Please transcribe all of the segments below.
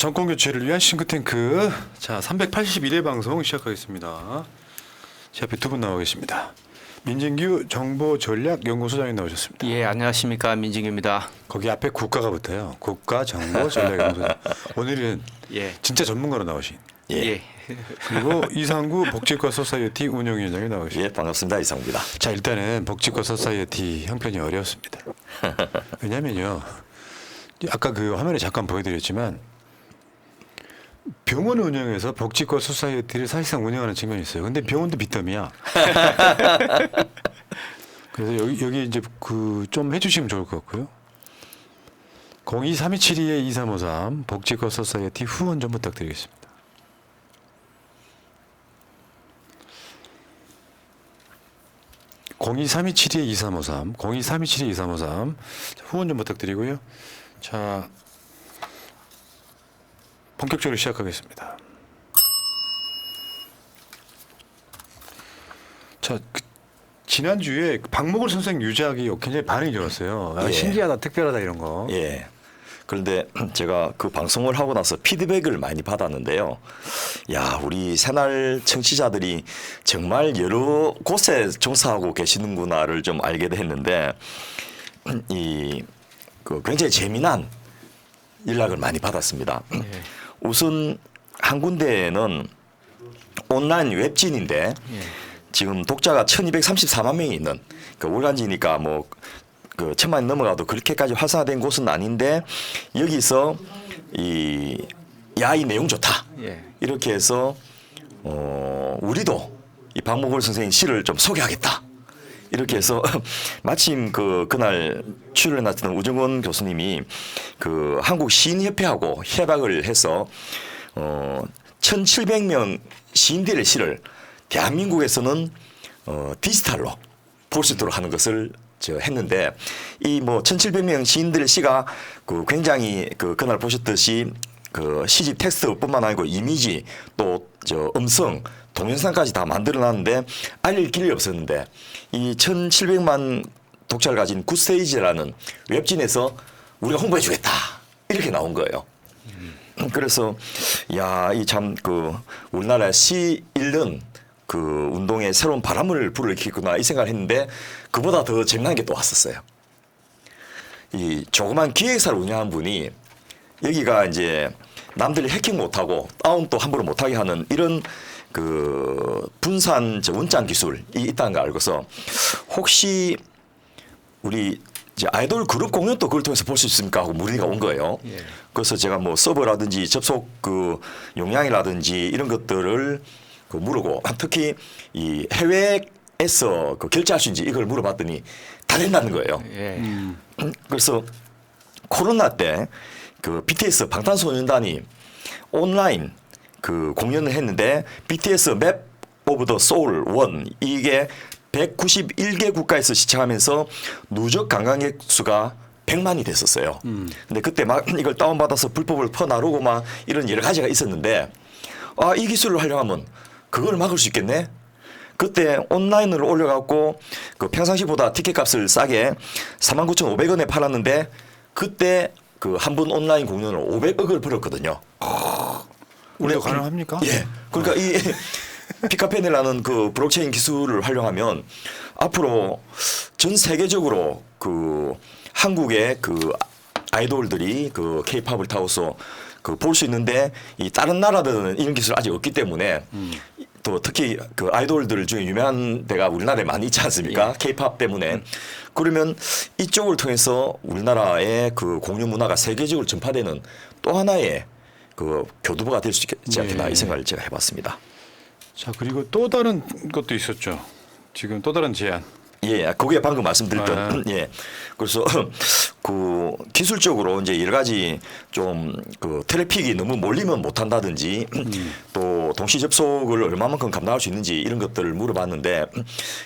정권 교체를 위한 싱크탱크. 자, 381회 방송 시작하겠습니다. 제 앞에 두 분 나와 계십니다. 민진규 정보전략연구소장님 나오셨습니다. 예, 안녕하십니까, 민진규입니다. 거기 앞에 국가가 붙어요. 국가정보전략연구소장. 오늘은 예, 진짜 전문가로 나오신. 예, 그리고 이상구 복지과 소사이어티 운영위원장이 나오셨습니다. 예, 반갑습니다. 이상구입니다. 자, 일단은 복지과 소사이어티 형편이 어려웠습니다. 왜냐면요, 아까 그 화면에 잠깐 보여드렸지만 병원 운영에서 복지과 소사이어티를 사실상 운영하는 측면이 있어요. 근데 병원도 빚더미야. 그래서 여기 이제 그 좀 해주시면 좋을 것 같고요. 02-3272-2353 복지과 소사이어티 후원 좀 부탁드리겠습니다. (02-3272-2353) 02-3272-2353 후원 좀 부탁드리고요. 자, 본격적으로 시작하겠습니다. 자, 지난주에 박목을 선생 유작이 굉장히 반응이 좋았어요. 아, 예. 신기하다, 특별하다 이런 거. 예. 그런데 제가 그 방송을 하고 나서 피드백을 많이 받았는데요. 야, 우리 새날 청취자들이 정말 여러 곳에 종사하고 계시는구나를 좀 알게 됐는데 그 굉장히 재미난 연락을 많이 받았습니다. 예. 우선 한 군데는 온라인 웹진인데 예. 지금 독자가 1234만 명이 있는 그 월간지니까 뭐 그 1000만이 넘어가도 그렇게까지 활성화된 곳은 아닌데 여기서 이 내용 좋다. 예. 이렇게 해서 우리도 이 박목월 선생님 시를 좀 소개하겠다. 이렇게 해서 마침 그날 출연했던 우정원 교수님이 그 한국 시인협회하고 협약을 해서 1,700명 시인들의 시를 대한민국에서는 디지털로 볼 수 있도록 하는 것을 제가 했는데 이 뭐 1,700명 시인들의 시가 그 굉장히 그날 보셨듯이 그 시집 텍스트뿐만 아니고 이미지 또 저 음성 동영상까지 다 만들어놨는데 알릴 길이 없었는데 이 1,700만 독자를 가진 굿세이지라는 웹진에서 우리가 홍보해주겠다 이렇게 나온 거예요. 그래서 야, 이 참 그 우리나라 시 읽는 그 운동에 새로운 바람을 불어일으키구나 이 생각을 했는데 그보다 더 재미난 게 또 왔었어요. 이 조그만 기획사를 운영한 분이 여기가 이제 남들이 해킹 못하고 다운도 함부로 못하게 하는 이런 그 분산 원장 기술이 있다는 걸 알고서 혹시 우리 이제 아이돌 그룹 공연도 그걸 통해서 볼 수 있습니까 하고 문의가 온 거예요. 예. 그래서 제가 뭐 서버라든지 접속 그 용량이라든지 이런 것들을 그 물어고 특히 이 해외에서 그 결제할 수 있는지 이걸 물어봤더니 다 된다는 거예요. 예. 그래서 코로나 때 그 BTS 방탄소년단이 온라인 그 공연을 했는데 BTS 맵 오브 더 소울 1 이게 191개 국가에서 시청하면서 누적 관광객 수가 100만이 됐었어요. 근데 그때 막 이걸 다운받아서 불법을 퍼나르고 막 이런 여러 가지가 있었는데 아, 이 기술을 활용하면 그걸 막을 수 있겠네. 그때 온라인으로 올려갖고 그 평상시보다 티켓 값을 싸게 49,500원에 팔았는데 그때 그 한 번 온라인 공연을 500억을 벌었거든요. 우리가 가능합니까? 예. 그러니까 이 피카페넬라는 그 블록체인 기술을 활용하면 앞으로 전 세계적으로 그 한국의 그 아이돌들이 그 케이팝을 타고서 그 볼 수 있는데 이 다른 나라들은 이런 기술 아직 없기 때문에 또 특히 그 아이돌들 중에 유명한 데가 우리나라에 많이 있지 않습니까? 케이팝 때문에. 그러면 이쪽을 통해서 우리나라의 그 공연 문화가 세계적으로 전파되는 또 하나의 그 교두보가 될 수 있지 않겠나 예. 이 생각을 제가 해봤습니다. 자, 그리고 또 다른 것도 있었죠. 지금 또 다른 제안. 예, 그게 방금 말씀드렸던 아. 예. 그래서 그 기술적으로 이제 여러 가지 좀 그 트래픽이 너무 몰리면 못 한다든지 또 동시 접속을 얼마만큼 감당할 수 있는지 이런 것들을 물어봤는데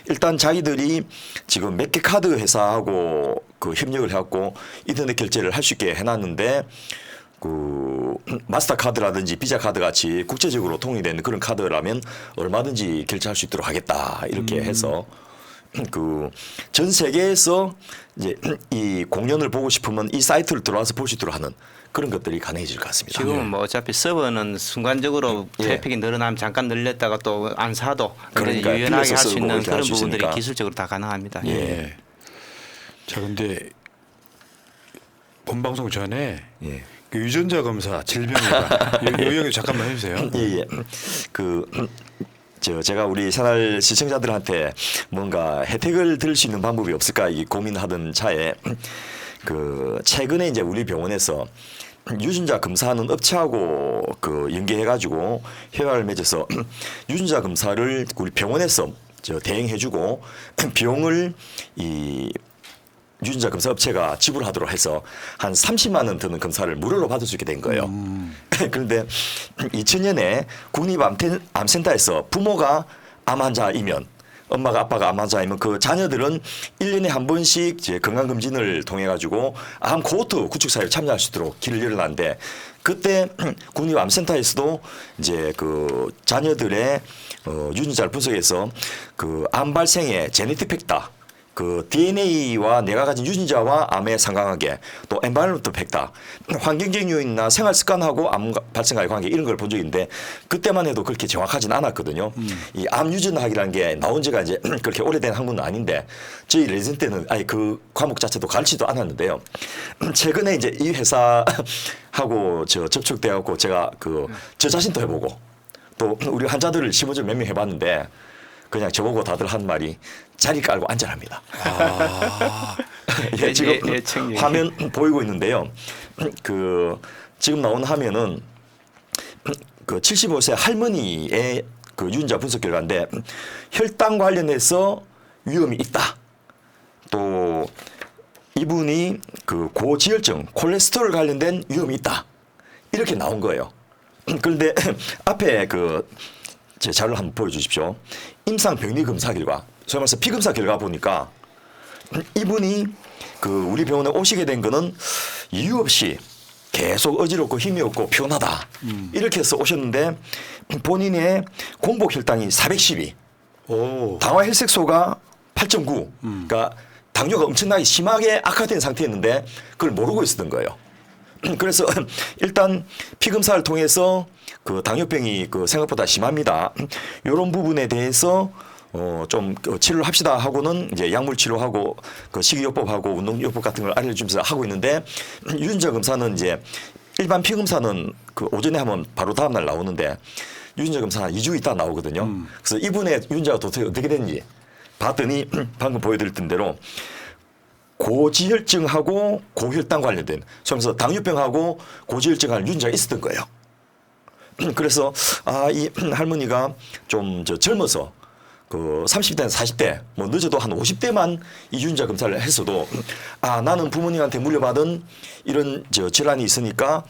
일단 자기들이 지금 몇 개 카드 회사하고 그 협력을 해갖고 인터넷 결제를 할 수 있게 해놨는데 그 마스터카드라든지 비자 카드 같이 국제적으로 통일되는 그런 카드라면 얼마든지 결제할 수 있도록 하겠다 이렇게 해서 그 전 세계에서 이제 이 공연을 보고 싶으면 이 사이트를 들어와서 볼 수 있도록 하는 그런 것들이 가능해질 것 같습니다. 지금은 뭐 어차피 서버는 순간적으로 예. 트래픽이 늘어나면 잠깐 늘렸다가 또 안 사도 그러니까 유연하게 빌려서 할 수 쓰고 있는 이렇게 할 그런 수 부분들이 있으니까. 기술적으로 다 가능합니다. 예. 예. 자, 근데 본방송 전에 예. 그 유전자 검사 질병이가 요 얘기 잠깐만 해주세요. 예. 제가 우리 새날 시청자들한테 뭔가 혜택을 들 수 있는 방법이 없을까 이 고민하던 차에 그 최근에 이제 우리 병원에서 유전자 검사하는 업체하고 그 연계해가지고 협약을 맺어서 유전자 검사를 우리 병원에서 대행해주고 비용을 이 유전자 검사 업체가 지불하도록 해서 한 30만 원 드는 검사를 무료로 받을 수 있게 된 거예요. 그런데 2000년에 국립암센터에서 부모가 암 환자이면 엄마가 아빠가 암 환자이면 그 자녀들은 1년에 한 번씩 이제 건강검진을 통해 가지고 암 코호트 구축 사회에 참여할 수 있도록 길을 열어놨는데 그때 국립암센터에서도 이제 그 자녀들의 유전자를 분석해서 그 암 발생의 제네틱 팩터 그 DNA와 내가 가진 유전자와 암에 상관관계 또 엔바이러먼트 팩터 환경적 요인이나 생활 습관하고 암 발생과의 관계 이런 걸 본 적이 있는데 그때만 해도 그렇게 정확하지는 않았거든요. 이 암 유전학이라는 게 나온 지가 이제 그렇게 오래된 학문은 아닌데 저희 레지던트 때는 아예 그 과목 자체도 가르치지도 않았는데요. 최근에 이제 이 회사하고 접촉돼 갖고 제가 그 저 자신도 해보고 또 우리 환자들을 심어준 몇 명 해봤는데 그냥 저보고 다들 한 말이 자리 깔고 앉아랍니다. 아, 예, 지금 예측 화면 보이고 있는데요. 그 지금 나온 화면은 그 75세 할머니의 그 유전자 분석 결과인데 혈당 관련해서 위험이 있다. 또 이분이 그 고지혈증, 콜레스테롤 관련된 위험이 있다. 이렇게 나온 거예요. 그런데 앞에 그 제 자료를 한번 보여주십시오. 임상 병리 검사 결과, 소위 말해서 피 검사 결과 보니까 이분이 그 우리 병원에 오시게 된 거는 이유 없이 계속 어지럽고 힘이 없고 피곤하다. 이렇게 해서 오셨는데 본인의 공복 혈당이 412, 오, 당화 혈색소가 8.9. 그러니까 당뇨가 엄청나게 심하게 악화된 상태였는데 그걸 모르고 있었던 거예요. 그래서 일단 피 검사를 통해서 그 당뇨병이 그 생각보다 심합니다. 이런 부분에 대해서 좀 치료를 합시다 하고는 이제 약물 치료하고 그 식이요법하고 운동요법 같은 걸 알려주면서 하고 있는데 유전자 검사는 이제 일반 피 검사는 그 오전에 하면 바로 다음 날 나오는데 유전자 검사는 2주 있다 나오거든요. 그래서 이분의 유전자가 도대체 어떻게 됐는지 봤더니 방금 보여드렸던 대로 고지혈증하고 고혈당 관련된, 그래서 당뇨병하고 고지혈증하는 유전자가 있었던 거예요. 그래서 이 할머니가 좀 젊어서 그 30대나 40대, 뭐 늦어도 한 50대만 이 유전자 검사를 했어도 나는 부모님한테 물려받은 이런 질환이 있으니까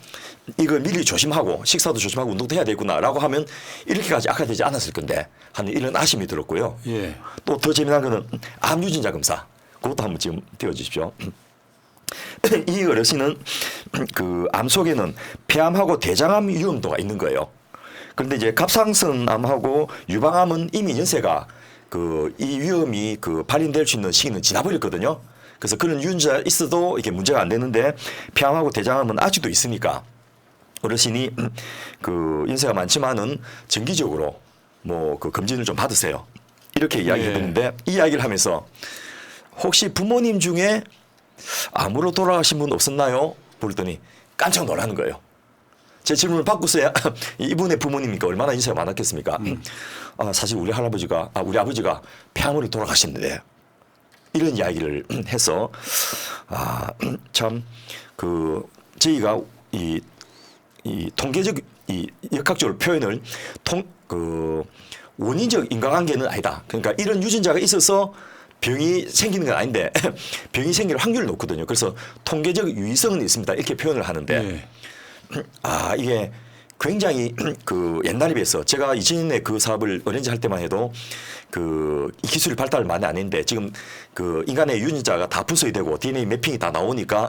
이걸 미리 조심하고 식사도 조심하고 운동도 해야 되구나라고 하면 이렇게까지 악화되지 않았을 건데 하는 이런 아쉬움이 들었고요. 예. 또 더 재미난 거는 암 유전자 검사. 그것도 한번 지금 띄워주십시오. 이 어르신은 그 암 속에는 폐암하고 대장암 위험도가 있는 거예요. 그런데 이제 갑상선암하고 유방암은 이미 연세가 그 이 위험이 그 발현될 수 있는 시기는 지나버렸거든요. 그래서 그런 유전자 있어도 이게 문제가 안 되는데 폐암하고 대장암은 아직도 있으니까 어르신이 그 연세가 많지만은 정기적으로 뭐 그 검진을 좀 받으세요. 이렇게 이야기했는데 이 이야기를 하면서 혹시 부모님 중에 암으로 돌아가신 분 없었나요? 그랬더니 깜짝 놀라는 거예요. 제 질문을 바꾸세요. 이분의 부모님이니까 얼마나 인사가 많았겠습니까? 사실 우리 아버지가 폐암으로 돌아가셨는데 이런 이야기를 해서 참 그 저희가 이 통계적 이 역학적으로 표현을 그 원인적 인과관계는 아니다. 그러니까 이런 유전자가 있어서 병이 생기는 건 아닌데 병이 생길 확률이 높거든요. 그래서 통계적 유의성은 있습니다. 이렇게 표현을 하는데 예. 이게 굉장히 그 옛날에 비해서 제가 이전에 그 사업을 어렌지 할 때만 해도 그 이 기술이 발달을 많이 안 했는데 지금 그 인간의 유전자가 다 분석이 되고 DNA 매핑이 다 나오니까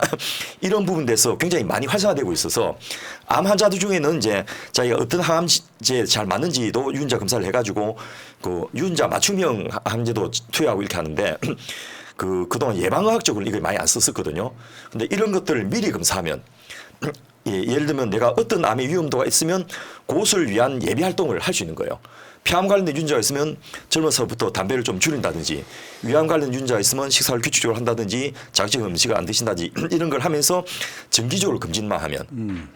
이런 부분에서 굉장히 많이 활성화되고 있어서 암 환자들 중에는 이제 자기가 어떤 항암제 잘 맞는지도 유전자 검사를 해가지고 그 유전자 맞춤형 항암제도 투여하고 이렇게 하는데 그동안 예방의학적으로 이걸 많이 안 썼었거든요. 근데 이런 것들을 미리 검사하면 예를 들면 내가 어떤 암의 위험도가 있으면 그것을 위한 예비 활동을 할 수 있는 거예요. 폐암 관련된 유전자가 있으면 젊어서부터 담배를 좀 줄인다든지 위암 관련 유전자가 있으면 식사를 규칙적으로 한다든지 자극적인 음식을 안 드신다든지 이런 걸 하면서 정기적으로 검진만 하면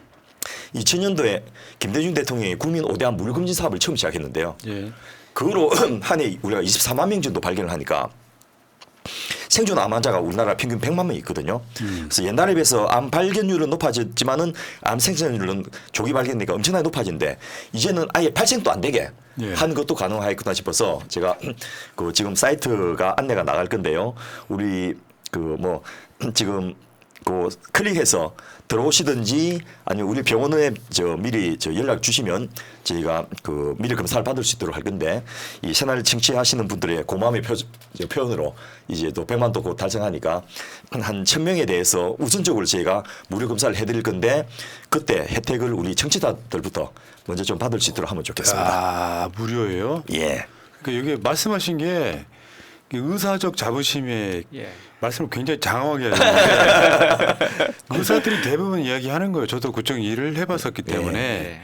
2000년도에 김대중 대통령이 국민 5대암 무료검진 사업을 처음 시작했는데요. 예. 그거로 한 해 우리가 24만 명 정도 발견을 하니까 생존 암 환자가 우리나라 평균 100만 명이 있거든요. 그래서 옛날에 비해서 암 발견율은 높아졌지만은 암 생존율은 조기 발견되니까 엄청나게 높아진데 이제는 아예 발생도 안 되게 예. 하는 것도 가능하겠구나 싶어서 제가 그 지금 사이트가 안내가 나갈 건데요. 우리 그 뭐 지금 그 클릭해서 들어오시든지 아니면 우리 병원에 미리 연락 주시면 저희가 그 미리 검사를 받을 수 있도록 할 건데 이 새날 청취하시는 분들의 고마움의 표현으로 이제 또 100만 도 곧 달성하니까 한 1000명에 대해서 우선적으로 저희가 무료 검사를 해드릴 건데 그때 혜택을 우리 청취자들부터 먼저 좀 받을 수 있도록 하면 좋겠습니다. 아, 무료예요? 예. 그러니까 여기 말씀하신 게 의사적 자부심에 예. 말씀을 굉장히 장황하게 하셨는데 의사들이 대부분 이야기하는 거예요. 저도 그쪽 일을 해봤었기 때문에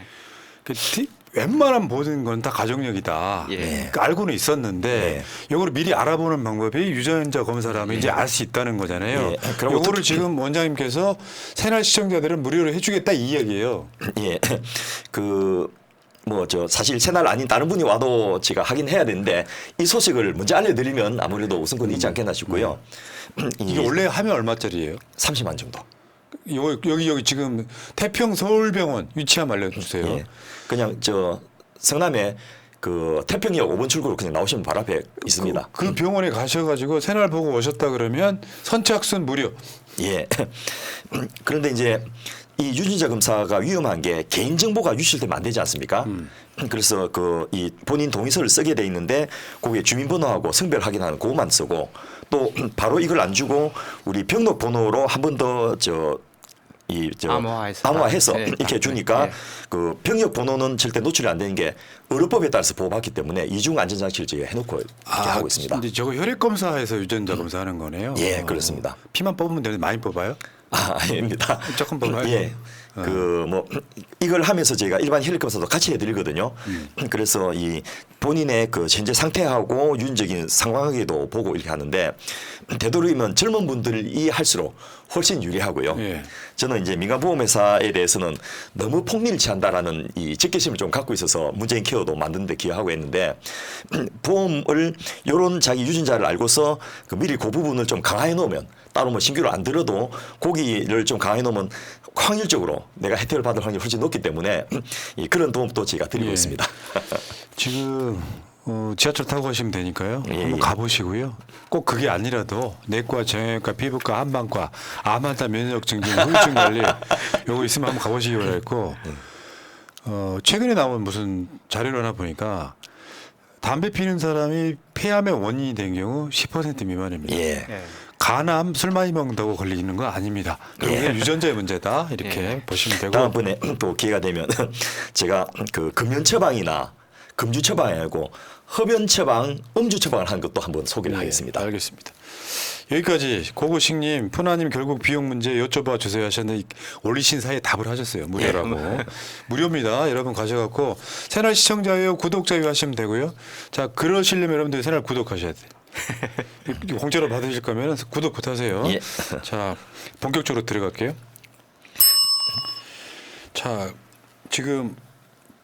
예. 웬만한 모든 건 다 가족력이다. 예. 그러니까 알고는 있었는데 이거를 미리 알아보는 방법이 유전자 검사를 하면 이제 알 수 있다는 거잖아요. 예. 그럼 이거를 지금 원장님께서 새날 시청자들은 무료로 해주겠다 이 이야기예요. 예. 사실 새날 아닌 다른 분이 와도 제가 하긴 해야 되는데 이 소식을 먼저 알려드리면 아무래도 우선권이 있지 않겠나 싶고요. 이게 원래 하면 얼마짜리예요? 30만 정도. 여기 지금 태평 서울병원 위치 한번 알려주세요. 예. 그냥 성남에 그 태평역 5번 출구로 그냥 나오시면 바로 앞에 있습니다. 그 병원에 가셔가지고 새날 보고 오셨다 그러면 선착순 무료. 예. 그런데 이제 이 유전자 검사가 위험한 게 개인정보가 유출되면 안 되지 않습니까? 그래서 이 본인 동의서를 쓰게 돼 있는데 거기에 주민번호하고 성별 확인하는 그것만 쓰고 또 바로 이걸 안 주고 우리 병록 번호로 한 번 더 암호화해서 네, 이렇게 주니까 네. 그 병력 번호는 절대 노출이 안 되는 게 의료법에 따라서 보호받기 때문에 이중 안전장치를 저희가 해놓고 이렇게 하고 있습니다. 근데 저거 혈액 검사에서 유전자 검사하는 거네요. 예, 그렇습니다. 피만 뽑으면 되는데 많이 뽑아요? 아닙니다. 조금 뽑아요. 예. 이걸 하면서 저희가 일반 혈액 검사도 같이 해드리거든요. 그래서 이 본인의 그 현재 상태하고 유전적인 상황에도 보고 이렇게 하는데 되도록이면 젊은 분들이 할수록 훨씬 유리하고요. 예. 저는 이제 민간보험회사에 대해서는 너무 폭리를 취한다라는 이 적개심을 좀 갖고 있어서 문재인 케어도 만드는 데 기여하고 있는데 보험을 요런 자기 유전자를 알고서 미리 그 부분을 좀 강화해 놓으면 따로 뭐 신규로 안 들어도 고기를 좀 강화해 놓으면 확률적으로 내가 혜택을 받을 확률이 훨씬 높기 때문에 그런 도움도 제가 드리고 예. 있습니다. 지금 지하철 타고 가시면 되니까요. 예, 한번 예. 가보시고요. 꼭 그게 아니라도 내과, 정형외과, 피부과, 한방과, 암 환자 면역 증진, 후유증 관리 요거 있으면 한번 가보시기 바라겠고 최근에 나온 무슨 자료를 하나 보니까 담배 피는 사람이 폐암의 원인이 된 경우 10% 미만입니다. 예. 예. 간암 술 많이 먹는다고 걸리는 거 아닙니다. 그게 예. 유전자의 문제다 이렇게 예. 보시면 되고 다음번에 또 기회가 되면 제가 그 금연 처방이나 금주 처방이 아니고 흡연 처방, 음주 처방을 하는 것도 한번 소개를 하겠습니다. 알겠습니다. 여기까지 고고식님, 푸나님 결국 비용 문제 여쭤봐 주세요 하셨는데 올리신 사이에 답을 하셨어요. 무료라고. 무료입니다. 여러분 가셔갖고 새날 시청자요, 구독자요 하시면 되고요. 자 그러시려면 여러분들 새날 구독하셔야 돼요. 공짜로 받으실 거면 구독부터 하세요. 예. 자 본격적으로 들어갈게요. 자 지금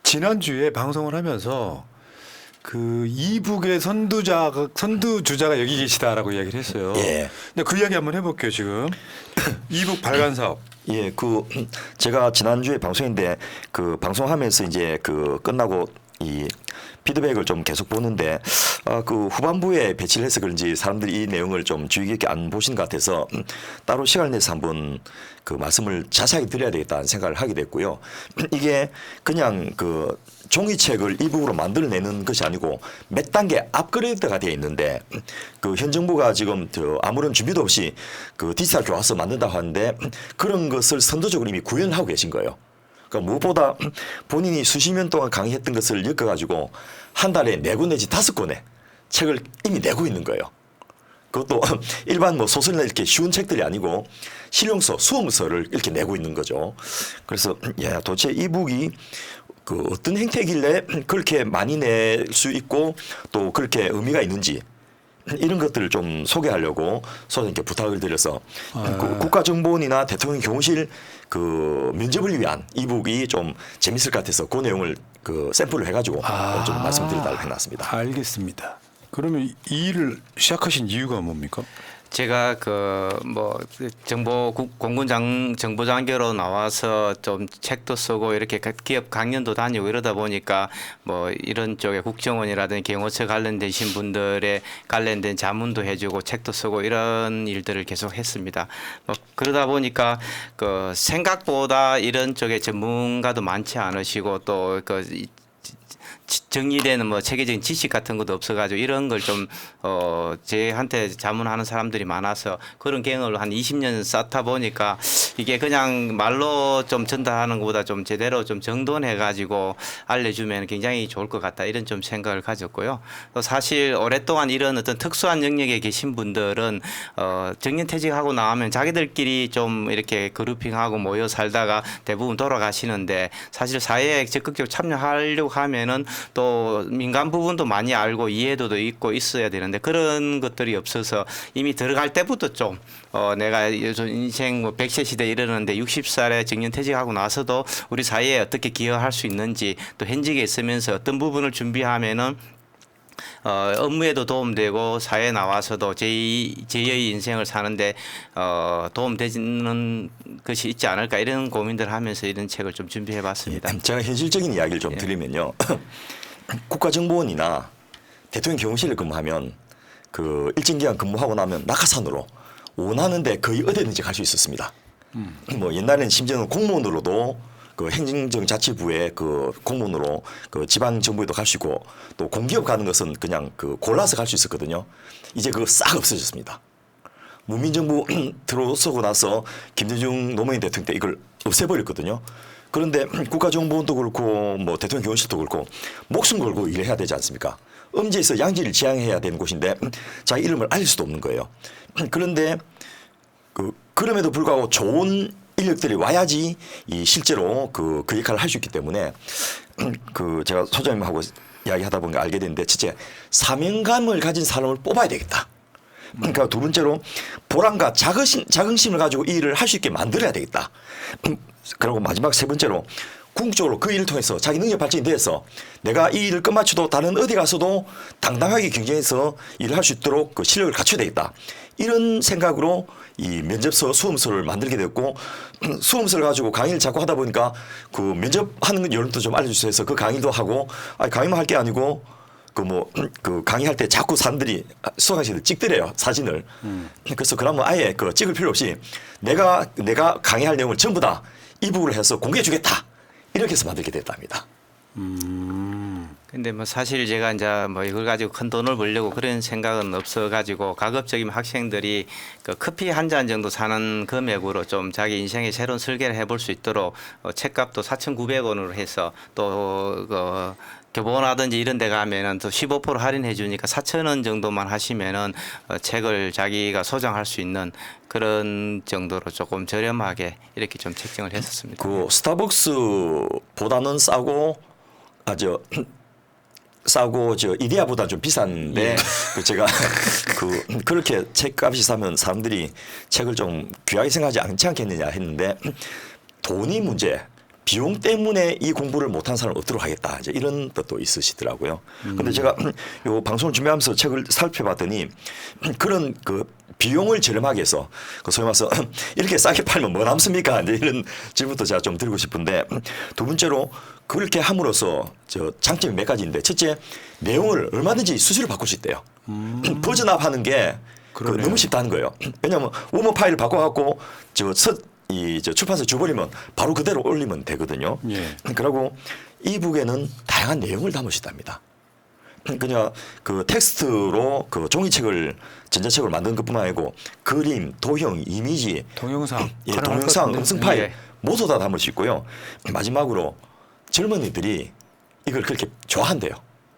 지난주에 방송을 하면서 그 이북의 선두주자가 여기 계시다라고 이야기를 했어요. 예. 근데 그 이야기 한번 해볼게요 지금. 이북 발간 사업. 예, 제가 지난주에 방송인데 그 방송하면서 이제 그 끝나고 이 피드백을 좀 계속 보는데 그 후반부에 배치를 해서 그런지 사람들이 이 내용을 좀 주의 깊게 안 보신 것 같아서 따로 시간을 내서 한번 그 말씀을 자세하게 드려야 되겠다는 생각을 하게 됐고요. 이게 그냥 그 종이책을 이북으로 만들어내는 것이 아니고 몇 단계 업그레이드가 되어 있는데 그 현 정부가 지금 아무런 준비도 없이 그 디지털 교과서 만든다고 하는데 그런 것을 선도적으로 이미 구현을 하고 계신 거예요. 그러니까 무엇보다 본인이 수십 년 동안 강의했던 것을 엮어가지고 한 달에 4권 내지 5권의 책을 이미 내고 있는 거예요. 그것도 일반 뭐 소설이나 이렇게 쉬운 책들이 아니고 실용서, 수험서를 이렇게 내고 있는 거죠. 그래서 야, 도대체 이북이 그 어떤 행태길래 그렇게 많이 낼 수 있고 또 그렇게 의미가 있는지 이런 것들을 좀 소개하려고 소장님께 부탁을 드려서 국가정보원이나 대통령 교무실 그 면접을 위한 이북이 좀 재밌을 것 같아서 그 내용을 그 샘플을 해가지고 좀 말씀드리달라고 해놨습니다. 알겠습니다. 그러면 이 일을 시작하신 이유가 뭡니까? 제가 그 뭐 정보 공군 정보장교로 나와서 좀 책도 쓰고 이렇게 기업 강연도 다니고 이러다 보니까 뭐 이런 쪽에 국정원이라든지 경호처 관련되신 분들의 관련된 자문도 해주고 책도 쓰고 이런 일들을 계속 했습니다. 뭐 그러다 보니까 그 생각보다 이런 쪽에 전문가도 많지 않으시고 또 그 정리되는 뭐 체계적인 지식 같은 것도 없어가지고 이런 걸 좀 제한테 자문하는 사람들이 많아서 그런 경험을 한 20년 쌓다 보니까 이게 그냥 말로 좀 전달하는 것보다 좀 제대로 좀 정돈해가지고 알려주면 굉장히 좋을 것 같다 이런 좀 생각을 가졌고요. 또 사실 오랫동안 이런 어떤 특수한 영역에 계신 분들은 정년퇴직하고 나오면 자기들끼리 좀 이렇게 그룹핑하고 모여 살다가 대부분 돌아가시는데 사실 사회에 적극적으로 참여하려고 하면은 또 민간 부분도 많이 알고 이해도도 있고 있어야 되는데 그런 것들이 없어서 이미 들어갈 때부터 좀 내가 요즘 인생 뭐 100세 시대 이르는데 60살에 정년퇴직하고 나서도 우리 사회에 어떻게 기여할 수 있는지 또 현직에 있으면서 어떤 부분을 준비하면은 업무에도 도움되고 사회에 나와서도 제2의 인생을 사는데 도움되는 것이 있지 않을까 이런 고민들 하면서 이런 책을 좀 준비해봤습니다. 제가 현실적인 이야기를 좀 드리면요. 국가정보원이나 대통령 경호실에 근무하면 그 일정 기간 근무하고 나면 낙하산으로 원하는데 거의 어디든지 갈 수 있었습니다. 뭐 옛날에는 심지어는 공무원으로도 그 행정자치부의 그 공무원으로 그 지방정부에도 갈 수 있고 또 공기업 가는 것은 그냥 그 골라서 갈 수 있었거든요. 이제 그거 싹 없어졌습니다. 문민정부 들어서고 나서 김대중 노무현 대통령 때 이걸 없애버렸거든요. 그런데 국가정보원도 그렇고 뭐 대통령 교원실도 그렇고 목숨 걸고 일을 해야 되지 않습니까? 음지에서 양지를 지향해야 되는 곳인데 자기 이름을 알릴 수도 없는 거예요. 그런데 그럼에도 불구하고 좋은 인력들이 와야지 이 실제로 그 역할을 할 수 있기 때문에 그 제가 소장님하고 이야기하다 보니까 알게 됐는데 진짜 사명감을 가진 사람을 뽑아야 되겠다. 그러니까 두 번째로 보람과 자긍심을 가지고 이 일을 할 수 있게 만들어야 되겠다. 그리고 마지막 세 번째로 궁극적으로 그 일을 통해서 자기 능력 발전이 돼서 내가 이 일을 끝마치도 다른 어디 가서도 당당하게 경쟁해서 일을 할 수 있도록 그 실력을 갖춰야 되겠다. 이런 생각으로 이 면접서 수험서를 만들게 됐고 수험서를 가지고 강의를 자꾸 하다 보니까 그 면접하는 요령도 좀 알려주세요 해서 그 강의도 하고 강의만 할 게 아니고 그 강의할 때 자꾸 사람들이 수강생들 찍더래요 사진을. 그래서 그러면 아예 그 찍을 필요 없이 내가 강의할 내용을 전부 다 이북으로 해서 공개해 주겠다 이렇게 해서 만들게 됐답니다. 근데 뭐 사실 제가 이제 뭐 이걸 가지고 큰 돈을 벌려고 그런 생각은 없어가지고 가급적이면 학생들이 그 커피 한 잔 정도 사는 금액으로 좀 자기 인생의 새로운 설계를 해볼 수 있도록 책값도 4,900원으로 해서 또 그 교보원하든지 이런 데 가면은 또 15% 할인해 주니까 4,000원 정도만 하시면은 책을 자기가 소장할 수 있는 그런 정도로 조금 저렴하게 이렇게 좀 책정을 했었습니다. 그 스타벅스보다는 싸고 저 이데아보다 좀 비싼데 그 제가 그렇게 책값이 싸면 사람들이 책을 좀 귀하게 생각하지 않지 않겠느냐 했는데 돈이 문제. 비용 때문에 이 공부를 못한 사람을 얻도록 하겠다. 이제 이런 것도 있으시더라고요. 근데 제가 요 방송을 준비하면서 책을 살펴봤더니 그런 그 비용을 저렴하게 해서 그 소위 말해서 이렇게 싸게 팔면 뭐 남습니까? 이제 이런 질문도 제가 좀 드리고 싶은데 두 번째로 그렇게 함으로써 저 장점이 몇 가지인데 첫째 내용을 얼마든지 수시로 바꿀 수 있대요. 버전업하는 게 그러네요. 너무 쉽다는 거예요. 왜냐하면 워머 파일을 바꿔갖고 저 출판사 줘버리면 바로 그대로 올리면 되거든요. 예. 그리고 이북에는 다양한 내용을 담을 수 있답니다. 그냥 그 텍스트로 그 종이책을 전자책으로 만든 것뿐만 아니고 그림, 도형, 이미지, 동영상, 예, 가능할 동영상, 것 같은데. 음성 파일 예. 모두 다 담을 수 있고요. 마지막으로 젊은이들이 이걸 그렇게 좋아한대요.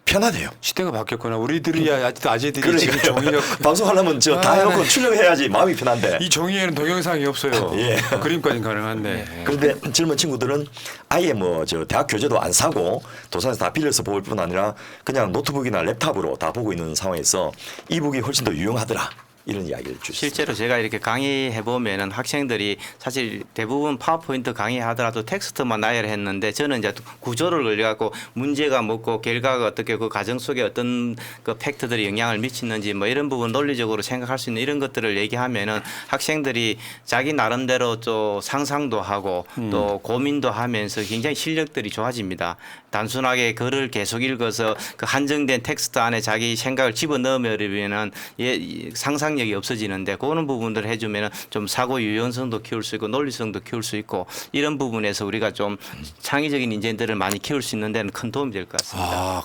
편하대요. 시대가 바뀌었구나. 우리들이야 아재들이 지금 그러니까요. 종이력 방송하려면 저 다 아, 해놓고 네. 출력해야지 마음이 편한데. 이 종이에는 동영상이 없어요. 예. 그림까지는 가능한데. 그런데 젊은 친구들은 아예 뭐 저 대학 교재도 안 사고 도서관에서 다 빌려서 볼 뿐 아니라 그냥 노트북이나 랩탑으로 다 보고 있는 상황에서 이북이 훨씬 더 유용하더라. 이런 이야기를 주셨습니다. 실제로 제가 이렇게 강의해 보면은 학생들이 사실 대부분 파워포인트 강의하더라도 텍스트만 나열했는데 저는 이제 구조를 걸려갖고 문제가 뭐고 결과가 어떻게 그 과정 속에 어떤 그 팩트들이 영향을 미치는지 뭐 이런 부분 논리적으로 생각할 수 있는 이런 것들을 얘기하면은 학생들이 자기 나름대로 또 상상도 하고 또 고민도 하면서 굉장히 실력들이 좋아집니다. 단순하게 글을 계속 읽어서 그 한정된 텍스트 안에 자기 생각을 집어넣으면은 상상력이 없어지는데 그런 부분들을 해주면은 좀 사고 유연성도 키울 수 있고 논리성도 키울 수 있고 이런 부분에서 우리가 좀 창의적인 인재들을 많이 키울 수 있는 데는 큰 도움이 될 것 같습니다. 아,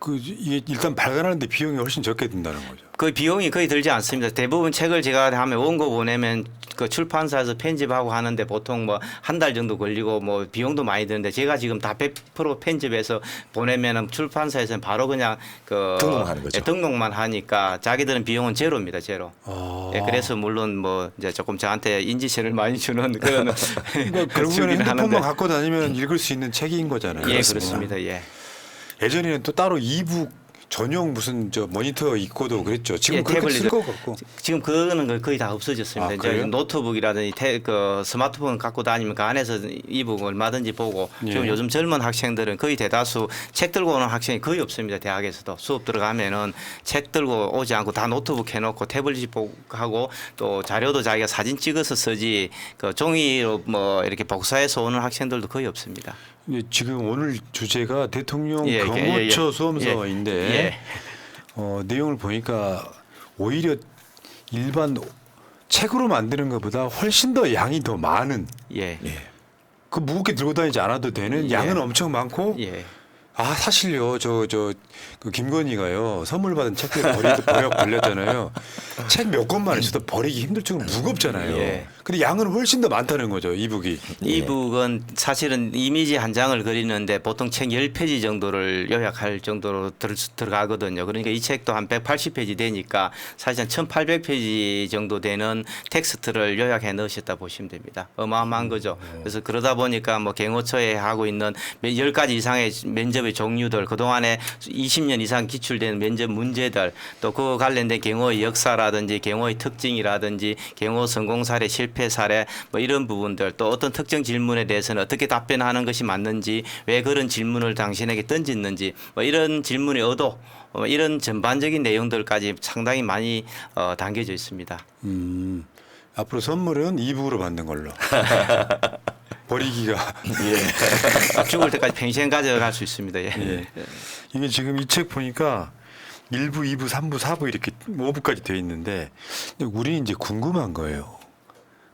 이게 일단 발간하는데 비용이 훨씬 적게 든다는 거죠. 그 비용이 거의 들지 않습니다. 대부분 책을 제가 하면 원고 보내면 그 출판사에서 편집하고 하는데 보통 뭐 한 달 정도 걸리고 뭐 비용도 많이 드는데 제가 지금 다 100% 편집해서 보내면은 출판사에서는 바로 그냥 그 등록하는 거죠. 예, 등록만 하니까 자기들은 비용은 제로입니다, 제로. 아. 예, 그래서 물론 뭐 이제 조금 저한테 인지세를 많이 주는 그런 그러니까 결국에는 주긴 핸드폰만 하는데. 갖고 다니면 읽을 수 있는 책인 거잖아요. 예, 그렇습니다. 예. 예전에는 또 따로 이북 전용 무슨 저 모니터 있고도 그랬죠. 지금 예, 그렇게 쓸 태블릿. 거 같고. 지금 그거는 거의 다 없어졌습니다. 아, 이제 그래요? 노트북이라든지 그 스마트폰 갖고 다니면 그 안에서 이북 얼마든지 보고 지금 예. 요즘 젊은 학생들은 거의 대다수 책 들고 오는 학생이 거의 없습니다. 대학에서도 수업 들어가면은 책 들고 오지 않고 다 노트북 해놓고 태블릿 보고 하고 또 자료도 자기가 사진 찍어서 쓰지 그 종이로 뭐 이렇게 복사해서 오는 학생들도 거의 없습니다. 예, 지금 오늘 주제가 대통령 예, 경호처 예. 수험서인데 예. 내용을 보니까 오히려 일반 책으로 만드는 것보다 훨씬 더 양이 더 많은 예. 그 무겁게 들고 다니지 않아도 되는 예. 양은 엄청 많고 예. 아 사실요 그 김건희가요 선물 받은 책들 버려 걸렸잖아요. 책 몇 권만 있어도 버리기 힘들 정도로 무겁잖아요. 예. 근데 양은 훨씬 더 많다는 거죠 이북이. 이북은 사실은 이미지 한 장을 그리는데 보통 책 10페이지 정도를 요약할 정도로 들어가거든요. 그러니까 이 책도 한 180페이지 되니까 사실은 1800페이지 정도 되는 텍스트를 요약해 넣으셨다 보시면 됩니다. 어마어마한 거죠. 그래서 그러다 보니까 뭐 경호처에 하고 있는 10가지 이상의 면접의 종류들 그동안에 20년 이상 기출된 면접 문제들 또 그 관련된 경호의 역사라든지 경호의 특징이라든지 경호 성공 사례 실패 사례 뭐 이런 부분들 또 어떤 특정 질문에 대해서는 어떻게 답변하는 것이 맞는지 왜 그런 질문을 당신에게 던졌는지 뭐 이런 질문의 의도 이런 전반적인 내용들까지 상당히 많이 담겨져 있습니다. 앞으로 선물은 이북으로 받는 걸로. 버리기가. 죽을 때까지 평생 가져갈 수 있습니다. 예. 예. 이게 지금 이 책 보니까 1부, 2부, 3부, 4부 이렇게 5부까지 되어 있는데 우리는 이제 궁금한 거예요.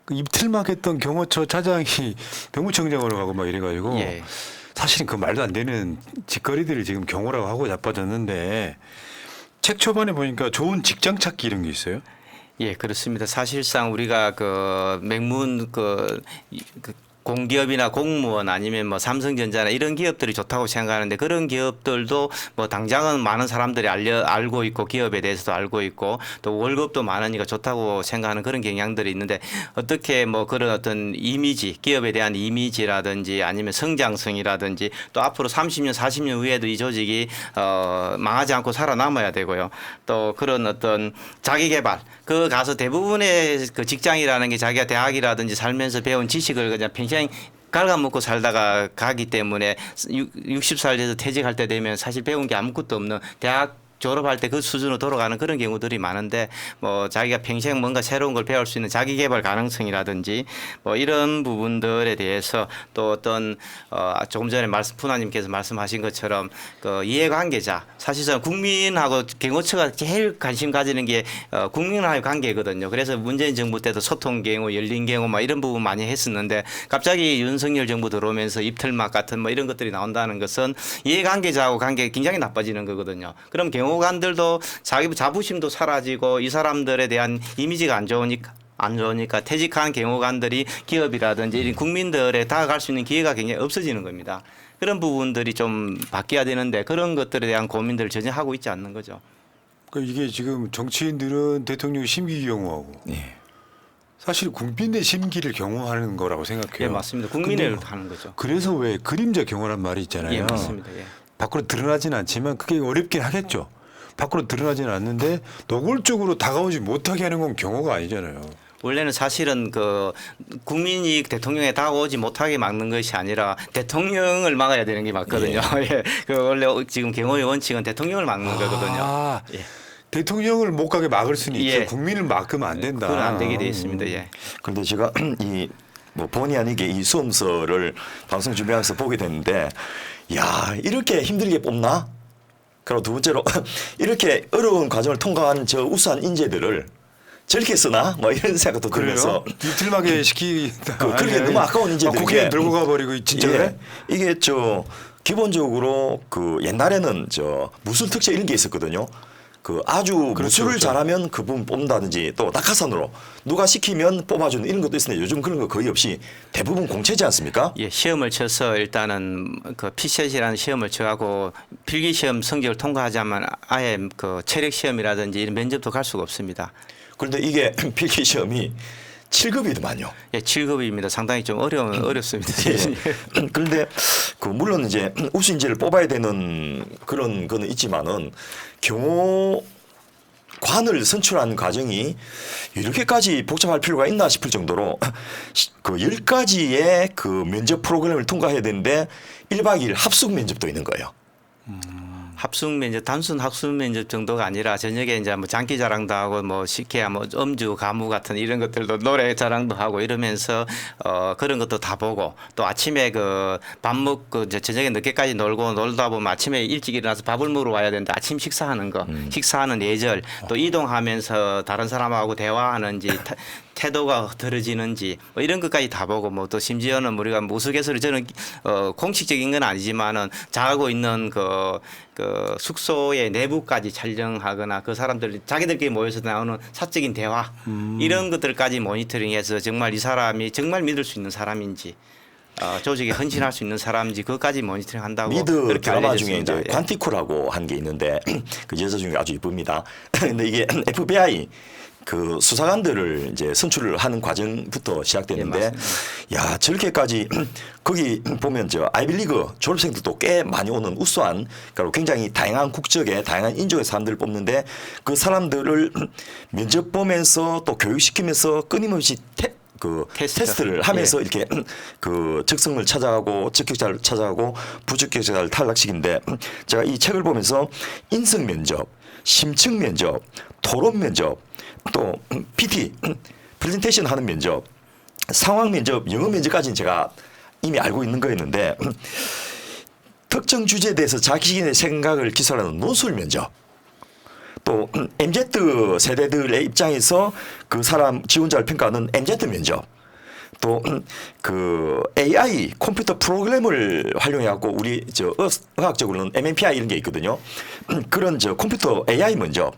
그 입틀막했던 경호처 차장이 병무청장으로 가고 막 이래가지고 예. 사실은 그 말도 안 되는 짓거리들을 지금 경호라고 하고 자빠졌는데 책 초반에 보니까 좋은 직장 찾기 이런 게 있어요. 예, 그렇습니다. 사실상 우리가 그 맹문 그 공기업이나 공무원 아니면 뭐 삼성전자나 이런 기업들이 좋다고 생각하는데 그런 기업들도 뭐 당장은 많은 사람들이 알고 있고 기업에 대해서도 알고 있고 또 월급도 많으니까 좋다고 생각하는 그런 경향들이 있는데 어떻게 뭐 그런 어떤 이미지 기업에 대한 이미지라든지 아니면 성장성이라든지 또 앞으로 30년 40년 후에도 이 조직이 망하지 않고 살아남아야 되고요. 또 그런 어떤 자기 개발 그 가서 대부분의 그 직장이라는 게 자기가 대학이라든지 살면서 배운 지식을 그냥 평생 갉아먹고 살다가 가기 때문에 60살 돼서 퇴직할 때 되면 사실 배운 게 아무것도 없는 대학 졸업할 때 그 수준으로 돌아가는 그런 경우들이 많은데 뭐 자기가 평생 뭔가 새로운 걸 배울 수 있는 자기 개발 가능성이라든지 뭐 이런 부분들에 대해서 또 어떤 조금 전에 푸나님께서 말씀하신 것처럼 그 이해관계자 사실상 국민하고 경호처가 제일 관심 가지는 게 국민과의 관계거든요. 그래서 문재인 정부 때도 소통 경우, 열린 경우 막 이런 부분 많이 했었는데 갑자기 윤석열 정부 들어오면서 입틀막 같은 뭐 이런 것들이 나온다는 것은 이해관계자하고 관계가 굉장히 나빠지는 거거든요. 그럼 경호관들도 자기 자부심도 사라지고 이 사람들에 대한 이미지가 안 좋으니까 퇴직한 경호관들이 기업이라든지 이런 국민들에 다가갈 수 있는 기회가 굉장히 없어지는 겁니다. 그런 부분들이 좀 바뀌어야 되는데 그런 것들에 대한 고민들을 전혀 하고 있지 않는 거죠. 그러니까 이게 지금 정치인들은 대통령 심기 경호하고 예. 사실 국민의 심기를 경호하는 거라고 생각해요. 예, 맞습니다. 국민을 근데 하는 거죠. 그래서 왜 그림자 경호란 말이 있잖아요. 예, 맞습니다. 예. 밖으로 드러나진 않지만 그게 어렵긴 하겠죠. 밖으로 드러나지는 않는데 노골적으로 다가오지 못하게 하는 건 경호가 아니잖아요. 원래는 사실은 그 국민이 대통령에 다가오지 못하게 막는 것이 아니라 대통령을 막아야 되는 게 맞거든요. 예. 그 원래 지금 경호의 원칙은 대통령을 막는 거거든요. 아, 예. 대통령을 못 가게 막을 수는 있죠. 예. 국민을 막으면 안 된다. 그건 안 되게 돼 있습니다. 예. 그런데 제가 이 뭐 본의 아니게 이 수험서를 방송 준비하면서 보게 됐는데, 야 이렇게 힘들게 뽑나? 그리고 두 번째로 이렇게 어려운 과정을 통과한 저 우수한 인재들을 저렇게 쓰나? 뭐 이런 생각도 들면서 이틀막에 시키다. 그게 너무 아까운 인재들이 국회에 들고 가버리고 진짜 그래? 이게 저 기본적으로 그 옛날에는 저 무술 특채 이런 게 있었거든요. 그 아주 그렇죠, 무술을 그렇죠. 잘하면 그분 뽑는다든지 또 낙하산으로 누가 시키면 뽑아주는 이런 것도 있었는데 요즘 그런 거 거의 없이 대부분 공채지 않습니까? 예, 시험을 쳐서 일단은 그 피셋이라는 시험을 쳐가고 필기 시험 성적을 통과하자면 아예 그 체력 시험이라든지 이런 면접도 갈 수가 없습니다. 그런데 이게 필기 시험이 7급이더만요. 예, 7급입니다. 상당히 좀 어렵습니다. 예. 그런데 그 물론 이제 우수 인재를 뽑아야 되는 그런 거는 있지만은 경호관을 선출하는 과정이 이렇게까지 복잡할 필요가 있나 싶을 정도로 그 10가지의 그 면접 프로그램을 통과해야 되는데 1박 2일 합숙 면접도 있는 거예요. 합숙 면접, 단순 합숙 면접 정도가 아니라 저녁에 이제 뭐 장기 자랑도 하고 뭐 식혜야 뭐 음주 가무 같은 이런 것들도 노래 자랑도 하고 이러면서 그런 것도 다 보고 또 아침에 그 밥 먹고 이제 저녁에 늦게까지 놀다 보면 아침에 일찍 일어나서 밥을 먹으러 와야 되는데 아침 식사하는 거, 식사하는 예절, 또 이동하면서 다른 사람하고 대화하는지 태도가 들어지는지 뭐 이런 것까지 다 보고 뭐 또 심지어는 우리가 우스갯소리 저는 공식적인 건 아니지만은 자고 있는 그 숙소의 내부까지 촬영하거나 그 사람들 자기들끼리 모여서 나오는 사적인 대화 이런 것들까지 모니터링해서 정말 이 사람이 정말 믿을 수 있는 사람인지 조직에 헌신할 수 있는 사람인지 그것까지 모니터링 한다고 미드 그렇게 드라마 중에 이제 알려졌습니다. 예. 관티코라고 한 게 있는데 그 여자 중에 아주 이쁩니다. 근데 이게 FBI 그 수사관들을 이제 선출을 하는 과정부터 시작됐는데, 야 저렇게까지 거기 보면 저 아이빌리그 졸업생들도 꽤 많이 오는 우수한, 그러니까 굉장히 다양한 국적의 다양한 인종의 사람들을 뽑는데 그 사람들을 면접 보면서 또 교육시키면서 끊임없이 테스트를 하면서 예. 이렇게 그 적성을 찾아가고 적격자를 찾아가고 부적격자를 탈락시키는데, 제가 이 책을 보면서 인성 면접, 심층 면접, 토론 면접, 또 PT 프레젠테이션 하는 면접, 상황 면접, 영어 면접까지는 제가 이미 알고 있는 거였는데, 특정 주제에 대해서 자기의 생각을 기술하는 논술 면접, 또 MZ 세대들의 입장에서 그 사람 지원자를 평가하는 MZ 면접, 또 그 AI 컴퓨터 프로그램을 활용해 갖고 우리 저 의학적으로는 MMPI 이런 게 있거든요. 그런 저 컴퓨터 AI 면접,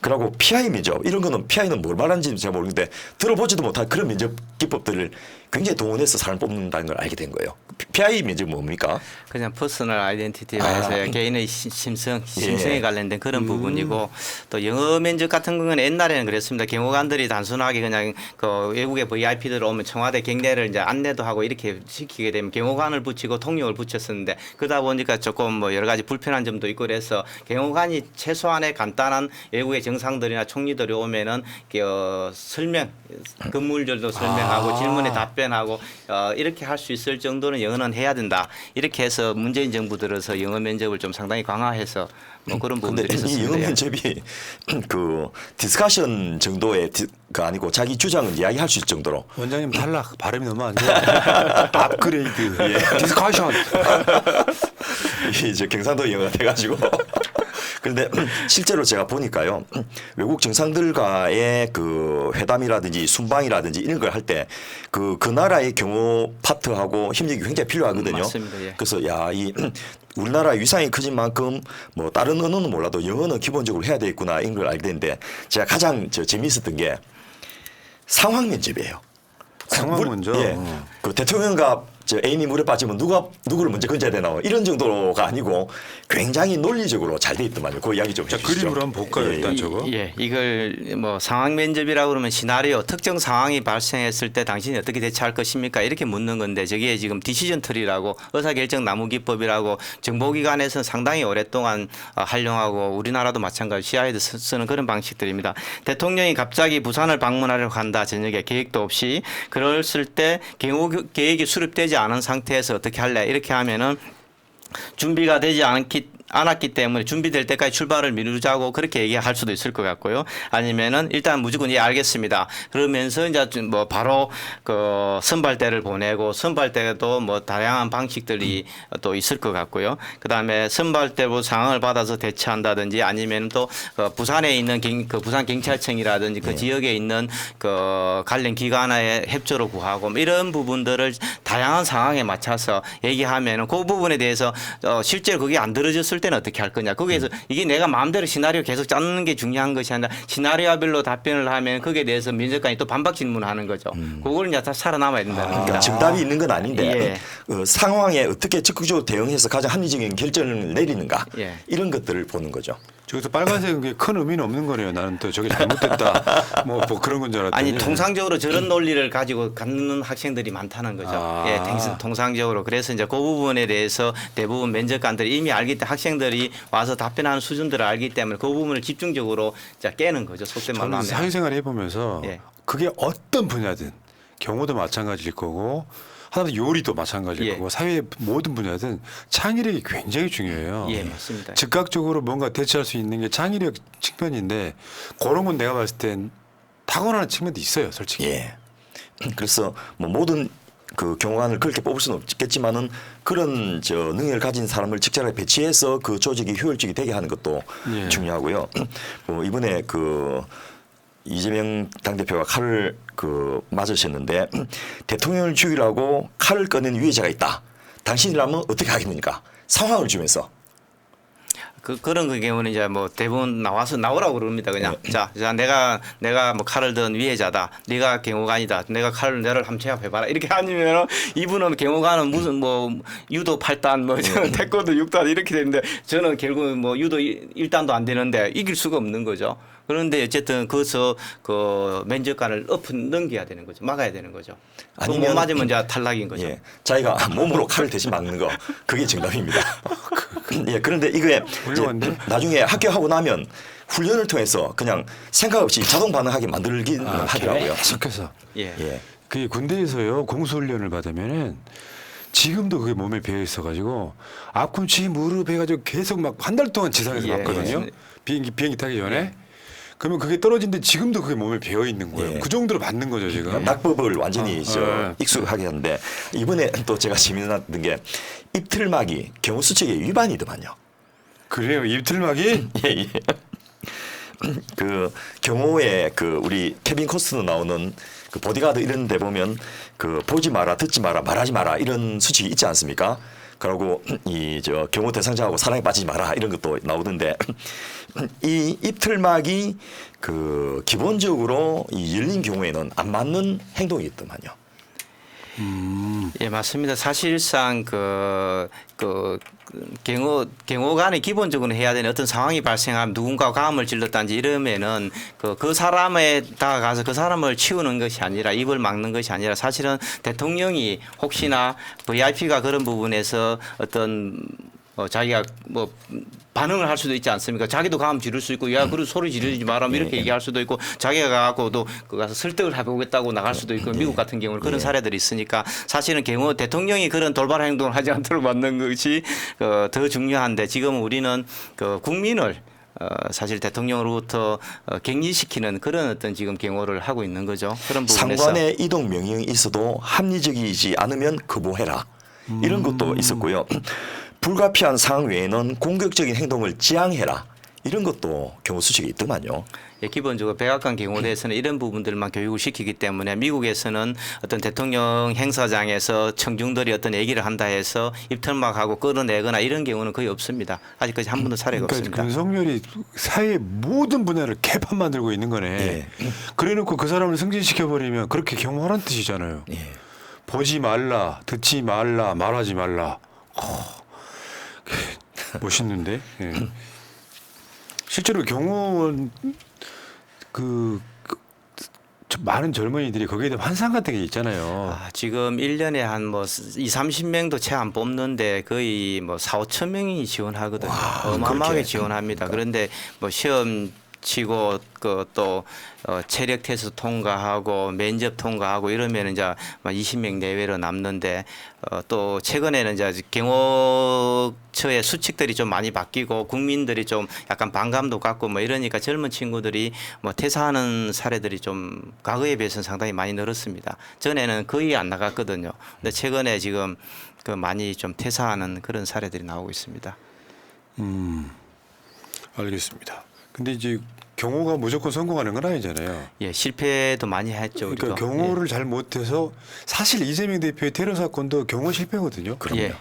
그리고 PI 면접, 이런 거는 PI는 뭘 말하는지 제가 모르는데 들어보지도 못한 그런 면접 기법들을 굉장히 동원해서 사람 뽑는다는 걸 알게 된 거예요. PI 면접 뭡니까? 그냥 퍼스널 아이덴티티라 해서 개인의 심성에 관련된 그런 부분이고, 또 영어 면접 같은 건 옛날에는 그랬습니다. 경호관들이 단순하게 그냥 그 외국의 VIP들 오면 청와대 경례를 이제 안내도 하고 이렇게 시키게 되면 경호관을 붙이고 통역을 붙였었는데, 그러다 보니까 조금 뭐 여러 가지 불편한 점도 있고 그래서 경호관이 최소한의 간단한 외국의 정상들이나 총리들이 오면은 설명, 근무일들도 설명하고 질문에 답변 출연하고 이렇게 할 수 있을 정도는 영어는 해야 된다. 이렇게 해서 문재인 정부 들어서 영어 면접을 좀 상당히 강화해서 뭐 그런 근데 부분들이 이 영어 있었습니다. 예. 면접이 그 디스커션 정도의 그 아니고 자기 주장을 이야기할 수 있을 정도로 원장님 탈락. 발음이 너무 안 좋아. 업그레이드. 디스커션. 이제 경상도 영어가 돼가지고 그런데 실제로 제가 보니까요 외국 정상들과의 그 회담이라든지 순방이라든지 이런 걸 할 때 그 나라의 경호 파트하고 협력이 굉장히 필요하거든요. 맞습니다. 예. 그래서 야 이 우리나라 위상이 커진 만큼 뭐 다른 언어는 몰라도 영어는 기본적으로 해야 되겠구나 이런 걸 알게 됐는데 제가 가장 재미있었던 게 상황 면접이에요. 상황 먼저. 예. 그 대통령과 애인이 물에 빠지면 누구를 먼저 건져야 되나 이런 정도가 아니고 굉장히 논리적으로 잘 돼 있더만요. 그 이야기 좀 자, 해주시죠. 그림으로 한번 볼까요, 일단 저거? 예, 이걸 뭐 상황 면접이라고 그러면 시나리오 특정 상황이 발생했을 때 당신이 어떻게 대처할 것입니까? 이렇게 묻는 건데 저기에 지금 디시전 트리라고 의사결정 나무 기법이라고 정보기관에서는 상당히 오랫동안 활용하고 우리나라도 마찬가지 CIA도 쓰는 그런 방식들입니다. 대통령이 갑자기 부산을 방문하려고 한다 저녁에 계획도 없이 그랬을 때 경호 계획이 수립되지 않은 상태에서 어떻게 할래? 이렇게 하면은 준비가 되지 않았기 때문에 준비될 때까지 출발을 미루자고 그렇게 얘기할 수도 있을 것 같고요. 아니면은 일단 무조건 예 알겠습니다. 그러면서 이제 뭐 바로 그 선발대를 보내고 선발대도 뭐 다양한 방식들이 또 있을 것 같고요. 그다음에 선발대로 상황을 받아서 대처한다든지 아니면 또 부산에 있는 그 부산 경찰청이라든지 그 지역에 있는 그 관련 기관의 협조를 구하고 뭐 이런 부분들을 다양한 상황에 맞춰서 얘기하면은 그 부분에 대해서 실제로 그게 안 들어졌을 때는 어떻게 할 거냐. 거기에서 이게 내가 마음대로 시나리오 계속 짜는 게 중요한 것이 아니라 시나리오별로 답변을 하면 거기에 대해서 면접관이 또 반박 질문하는 거죠. 그걸 이제 다 살아남아야 된다는 그러니까 겁니다. 정답이 있는 건 아닌데 예. 상황에 어떻게 적극적으로 대응해서 가장 합리적인 결정을 내리는가 예. 이런 것들을 보는 거죠. 저기서 빨간색은 게 큰 의미는 없는 거네요. 나는 또 저게 잘못됐다. 뭐 그런 건 줄 알았더니. 아니 통상적으로 저런 논리를 가지고 갖는 학생들이 많다는 거죠. 아. 예, 통상적으로 그래서 이제 그 부분에 대해서 대부분 면접관들이 이미 알기 때문에 학생들이 와서 답변하는 수준들을 알기 때문에 그 부분을 집중적으로 이제 깨는 거죠. 속된 말로 저는 하면. 사회생활 해보면서 예. 그게 어떤 분야든 경호도 마찬가지일 거고 하나도 요리도 마찬가지일 예. 거고 사회의 모든 분야든 창의력이 굉장히 중요해요. 예, 맞습니다. 즉각적으로 뭔가 대처할 수 있는 게 창의력 측면인데 그런 건 내가 봤을 땐 타고나는 측면도 있어요, 솔직히. 예. 그래서 뭐 모든 그 경호관을 그렇게 뽑을 수는 없겠지만은 그런 능력을 가진 사람을 직접하게 배치해서 그 조직이 효율적이 되게 하는 것도 예. 중요하고요. 뭐 이번에 그 이재명 당대표가 칼을 맞으셨는데 대통령을 죽이라고 칼을 꺼낸 유해자가 있다. 당신이라면 어떻게 하겠습니까? 상황을 주면서. 그런 그 경우는 이제 뭐 대부분 나오라고 그럽니다. 그냥 자 내가 뭐 칼을 든 위해자다. 네가 경호관이다. 내가 칼을 너를 한번 제압해봐라. 이렇게 아니면 이분은 경호관은 무슨 뭐 유도 8단 뭐 태권도 6단 이렇게 되는데 저는 결국 뭐 유도 1단도 안 되는데 이길 수가 없는 거죠. 그런데 어쨌든 거기서 그 면접관을 넘겨야 되는 거죠. 막아야 되는 거죠. 못 맞으면 이제 탈락인 거죠. 예, 자기가 몸으로 칼을 대신 막는 거 그게 정답입니다. 예, 그런데 이게 훌륭한데? 나중에 합격하고 나면 훈련을 통해서 그냥 생각 없이 자동 반응하게 만들기는 하더라고요. 계속해서. 예. 예. 그게 군대에서요 공수훈련을 받으면은 지금도 그게 몸에 배어 있어가지고 앞꿈치 무릎 해가지고 계속 막 한 달 동안 지상에서 예, 봤거든요. 예. 비행기 타기 전에. 그러면 그게 떨어진데 지금도 그게 몸에 배어 있는 거예요. 예. 그 정도로 받는 거죠 지금. 낙법을 완전히 예. 익숙하게 하는데 이번에 또 제가 재미났던 게 입틀막이 경호수칙의 위반이더만요. 그래요 입틀막이. 예, 예. 그 경호에 그 우리 케빈 코스너 나오는 그 보디가드 이런 데 보면 그 보지 마라, 듣지 마라, 말하지 마라 이런 수칙이 있지 않습니까? 그리고 이 경호 대상자하고 사랑에 빠지지 마라 이런 것도 나오던데 이 입틀막이 그 기본적으로 이 열린 경우에는 안 맞는 행동이 있더만요. 예, 맞습니다. 사실상 경호관이 기본적으로 해야 되는 어떤 상황이 발생하면 누군가 감을 질렀다든지 이러면은 그 사람에 다가가서 그 사람을 치우는 것이 아니라 입을 막는 것이 아니라 사실은 대통령이 혹시나 VIP가 그런 부분에서 어떤 자기가 뭐 반응을 할 수도 있지 않습니까? 자기도 가면 지를 수 있고 야 그리고 소리 지르지 마라 뭐 이렇게 얘기할 수도 있고 자기가 가고도 그 가서 설득을 해보겠다고 나갈 수도 있고 미국 같은 경우는 그런 사례들이 있으니까 사실은 경우 대통령이 그런 돌발 행동을 하지 않도록 만든 것이 더 중요한데 지금 우리는 그 국민을 사실 대통령으로부터 격리시키는 그런 어떤 지금 경호를 하고 있는 거죠. 그런 부분에서 상관의 이동 명령이 있어도 합리적이지 않으면 거부해라. 이런 것도 있었고요. 불가피한 상황 외에는 공격적인 행동을 지양해라. 이런 것도 경호 수칙이 있더만요. 예, 기본적으로 백악관 경호대에서는 이런 부분들만 교육을 시키기 때문에 미국에서는 어떤 대통령 행사장에서 청중들이 어떤 얘기를 한다 해서 입털막하고 끌어내거나 이런 경우는 거의 없습니다. 아직까지 한 번도 사례가 그러니까 없습니다. 윤석열이 사회 모든 분야를 개판 만들고 있는 거네. 예. 그래놓고 그 사람을 승진시켜 버리면 그렇게 경호하라는 뜻이잖아요. 예. 보지 말라, 듣지 말라, 말하지 말라. 멋있는데. 예. 실제로 경호원 많은 젊은이들이 거기에 대한 환상 같은 게 있잖아요. 지금 1년에 한 뭐 30명도 채 안 뽑는데 거의 뭐 4, 5천 명이 지원하거든요. 어마어마하게 그렇게. 지원합니다. 그런데 뭐 시험 치고 또 체력 테스트 통과하고 면접 통과하고 이러면 이제 20명 내외로 남는데 또 최근에는 이제 경호처의 수칙들이 좀 많이 바뀌고 국민들이 좀 약간 반감도 갖고 뭐 이러니까 젊은 친구들이 뭐 퇴사하는 사례들이 좀 과거에 비해서는 상당히 많이 늘었습니다. 전에는 거의 안 나갔거든요. 근데 최근에 지금 그 많이 좀 퇴사하는 그런 사례들이 나오고 있습니다. 알겠습니다. 근데 이제 경호가 무조건 성공하는 건 아니잖아요. 예, 실패도 많이 했죠. 그러니까 우리도. 경호를 잘 못해서 사실 이재명 대표의 테러 사건도 경호 실패거든요. 그럼요. 예.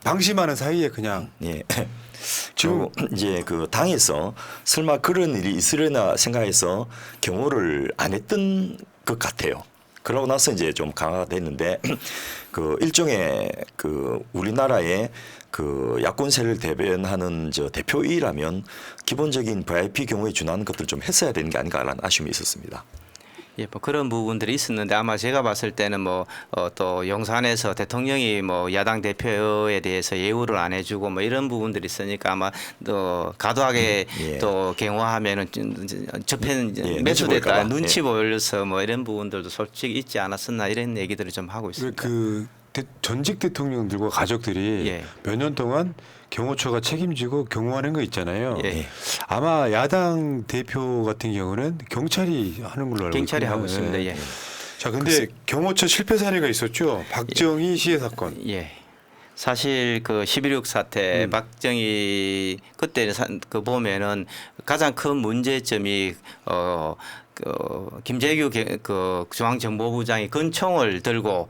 방심하는 사이에 그냥 예. 지금 지금 이제 그 당에서 설마 그런 일이 있으려나 생각해서 경호를 안 했던 것 같아요. 그러고 나서 이제 좀 강화가 됐는데 그 일종의 그 우리나라의 그 야권세를 대변하는 저 대표이라면 기본적인 VIP 경우에 준하는 것들 좀 했어야 되는 게 아닌가라는 아쉬움이 있었습니다. 예, 뭐 그런 부분들이 있었는데 아마 제가 봤을 때는 뭐 또 용산에서 대통령이 뭐 야당 대표에 대해서 예우를 안 해주고 뭐 이런 부분들이 있으니까 아마 또 과도하게 예. 또 경호하면은 접해는 예, 매수됐다 눈치 볼까 봐. 눈치 보여서 뭐 이런 부분들도 솔직히 있지 않았었나 이런 얘기들을 좀 하고 있습니다. 그 전직 대통령들과 가족들이 예. 몇 년 동안 경호처가 책임지고 경호하는 거 있잖아요. 예. 아마 야당 대표 같은 경우는 경찰이 하는 걸로 알고 경찰이 있거든요. 하고 있습니다. 예. 자, 근데 경호처 실패 사례가 있었죠. 박정희 시해 사건. 예. 사실 그 11.6 사태 박정희 그때 그 보면은 가장 큰 문제점이 김재규 그 중앙정보부장이 건총을 들고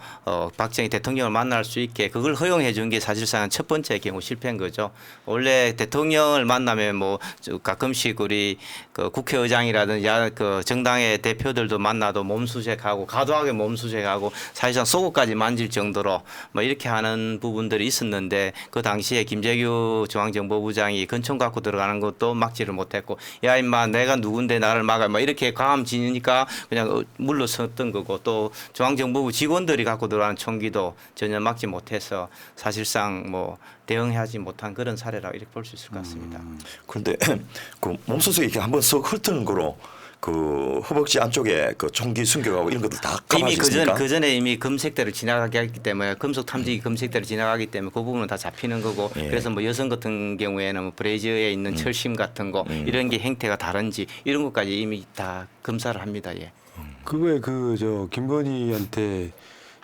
박정희 대통령을 만날 수 있게 그걸 허용해 준 게 사실상 첫 번째 경우 실패인 거죠. 원래 대통령을 만나면 뭐 가끔씩 우리 그 국회의장이라든지 그 정당의 대표들도 만나도 몸수색하고 과도하게 몸수색하고 사실상 속옷까지 만질 정도로 뭐 이렇게 하는 부분들이 있었는데 그 당시에 김재규 중앙정보부장이 건총 갖고 들어가는 것도 막지를 못했고 야 임마 내가 누군데 나를 막아 뭐 이렇게 과함 지니까 그냥 물러섰던 거고 또 중앙정보부 직원들이 갖고 들어가는 총기도 전혀 막지 못해서 사실상 뭐 대응하지 못한 그런 사례라고 이렇게 볼 수 있을 것 같습니다. 그런데 그 몸소속에 이렇게 한번 썩 훑는 거로 그 허벅지 안쪽에 그 총기 숨겨가고 이런 것들 다 이미 감아지니까 그 전에 이미 검색대를 지나가게 했기 때문에 금속 탐지기 검색대를 지나가기 때문에 그 부분은 다 잡히는 거고 예. 그래서 뭐 여성 같은 경우에는 뭐 브레이저에 있는 철심 같은 거 이런 게 행태가 다른지 이런 것까지 이미 다 검사를 합니다. 예. 그거에 그 김건희한테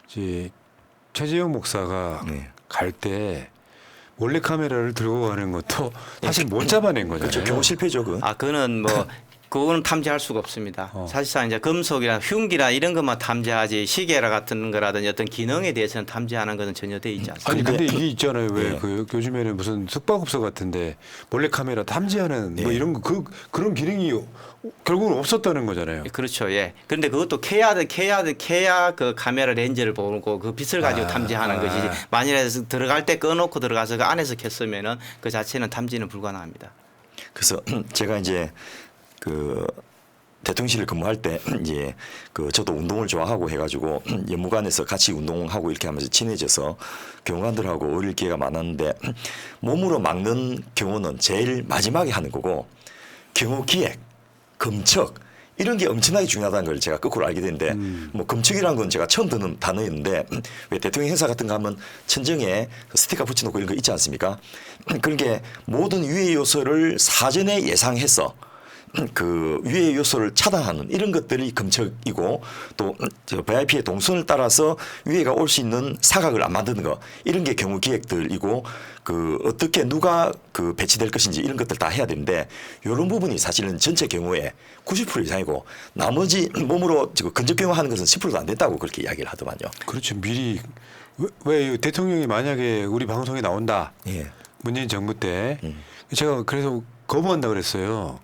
이제 최재형 목사가 네. 갈 때 몰래 카메라를 들고 가는 것도 사실 못 잡아낸 거잖아요. 그렇죠. 경호 실패죠. 그. 그거는 뭐 그거는 탐지할 수가 없습니다. 사실상 이제 금속이나 흉기나 이런 것만 탐지하지 시계라 같은 거라든지 어떤 기능에 대해서는 탐지하는 것은 전혀 돼 있지 않습니다. 아니 근데 이게 있잖아요. 왜 예. 그 요즘에는 무슨 숙박업소 같은데 몰래 카메라 탐지하는 뭐 예. 이런 거 그런 기능이 결국은 없었다는 거잖아요. 그렇죠. 예. 그런데 그것도 캐야 그 카메라 렌즈를 보고 그 빛을 가지고 탐지하는 것이지 만일에 들어갈 때 꺼놓고 들어가서 그 안에서 켰으면은 그 자체는 탐지는 불가능합니다. 그래서 제가 이제 그 대통령실을 근무할 때 이제 그 저도 운동을 좋아하고 해가지고 연무관에서 같이 운동하고 이렇게 하면서 친해져서 경호관들하고 어울릴 기회가 많았는데 몸으로 막는 경호는 제일 마지막에 하는 거고 경호 기획, 검척 이런 게 엄청나게 중요하다는 걸 제가 거꾸로 알게 됐는데 뭐 검척이라는 건 제가 처음 듣는 단어였는데 왜 대통령 행사 같은 거 하면 천정에 스티커 붙여놓고 이런 거 있지 않습니까? 그런 게 모든 유해 요소를 사전에 예상해서 그 유해 요소를 차단하는 이런 것들이 검척이고 또 저 VIP의 동선을 따라서 유해가 올 수 있는 사각을 안 만드는 거 이런 게 경우 기획들이고 그 어떻게 누가 그 배치될 것인지 이런 것들 다 해야 되는데 이런 부분이 사실은 전체 경우의 90% 이상이고 나머지 몸으로 근접 경호하는 것은 10%도 안 됐다고 그렇게 이야기를 하더만요. 그렇죠. 미리 왜 대통령이 만약에 우리 방송에 나온다. 예. 문재인 정부 때 제가 그래서 거부한다 그랬어요.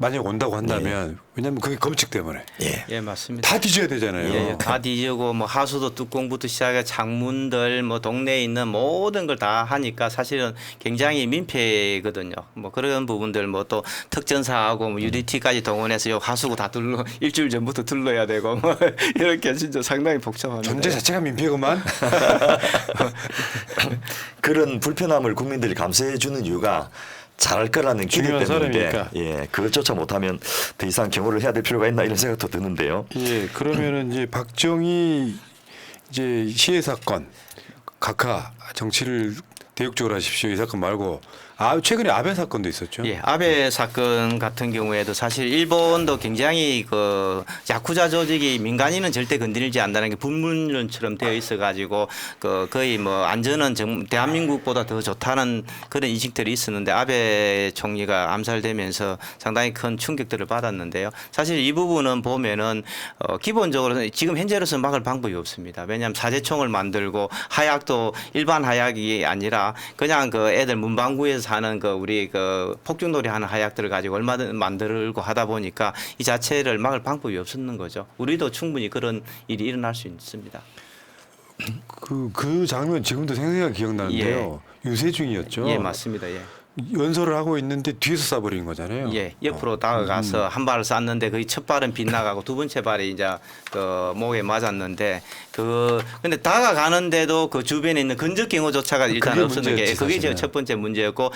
만약 온다고 한다면 왜냐하면 그게 검칙 때문에 예. 예, 맞습니다. 다 뒤져야 되잖아요. 예, 다 뒤지고 뭐 하수도 뚜껑부터 시작해 창문들 뭐 동네에 있는 모든 걸 다 하니까 사실은 굉장히 민폐거든요. 뭐 그런 부분들 뭐 또 특전사하고 뭐 UDT까지 동원해서 요 하수구 다 둘러 일주일 전부터 둘러야 되고 뭐 이렇게 진짜 상당히 복잡합니다. 존재 자체가 민폐구만. 그런 불편함을 국민들이 감수해 주는 이유가 잘할 거라는 기대 중요한 때문인데 사람이니까. 예, 그것조차 못하면 더 이상 경호를 해야 될 필요가 있나 이런 생각도 드는데요. 예, 그러면은 이제 박정희 이제 시해 사건 각하 정치를 대육적으로 하십시오 이 사건 말고 최근에 아베 사건도 있었죠. 예, 아베 사건 같은 경우에도 사실 일본도 굉장히 그 야쿠자 조직이 민간인은 절대 건드리지 않는다는 게 불문론처럼 되어 있어가지고 그 거의 뭐 안전은 대한민국보다 더 좋다는 그런 인식들이 있었는데 아베 총리가 암살되면서 상당히 큰 충격들을 받았는데요. 사실 이 부분은 보면은 기본적으로 지금 현재로서는 막을 방법이 없습니다. 왜냐하면 사제총을 만들고 하약도 일반 하약이 아니라 그냥 그 애들 문방구에서 하는 그 우리 그 폭죽놀이 하는 하약들을 가지고 얼마든 만들고 하다 보니까 이 자체를 막을 방법이 없었는 거죠. 우리도 충분히 그런 일이 일어날 수 있습니다. 그 장면 지금도 생생하게 기억나는데요. 유세중이었죠. 예, 맞습니다. 예. 연설을 하고 있는데 뒤에서 쏴버린 거잖아요. 예, 옆으로 다가가서 한 발을 쐈는데 거의 첫 발은 빗나가고 두 번째 발이 이제 그 목에 맞았는데 근데 다가가는데도 그 주변에 있는 근접 경호조차가 일단 그게 없었는 게 문제였지, 그게 사실은. 첫 번째 문제였고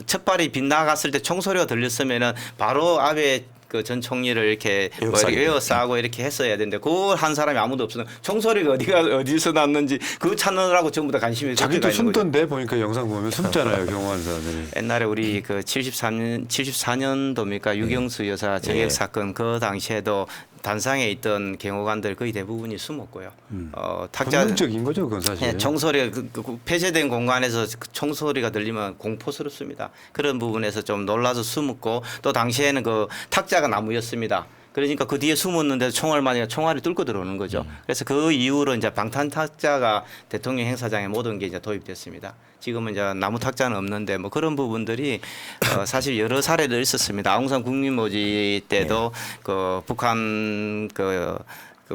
첫 발이 빗나갔을 때 총소리가 들렸으면은 바로 아베 그 전 총리를 이렇게 에워싸고 이렇게 했어야 되는데 그걸 한 사람이 아무도 없어서 총소리가 어디서 났는지 그거 찾느라고 전부 다 관심이 자기도 쏠려 있는 거죠. 숨던데 보니까 영상 보면 숨잖아요 경호하는 사람들이. 옛날에 우리 그 74년도입니까 유경수 여사 저격 예. 사건 그 당시에도 단상에 있던 경호관들 거의 대부분이 숨었고요. 본능적인 거죠 그건 사실. 예, 총소리가 그 폐쇄된 공간에서 그 총소리가 들리면 공포스럽습니다. 그런 부분에서 좀 놀라서 숨었고 또 당시에는 그 탁자가 나무였습니다. 그러니까 그 뒤에 숨었는데 총알이 뚫고 들어오는 거죠. 그래서 그 이후로 이제 방탄 탁자가 대통령 행사장에 모든 게 이제 도입됐습니다. 지금은 이제 나무 탁자는 없는데 뭐 그런 부분들이 사실 여러 사례도 있었습니다. 아웅산 국민모지 때도 그 북한 그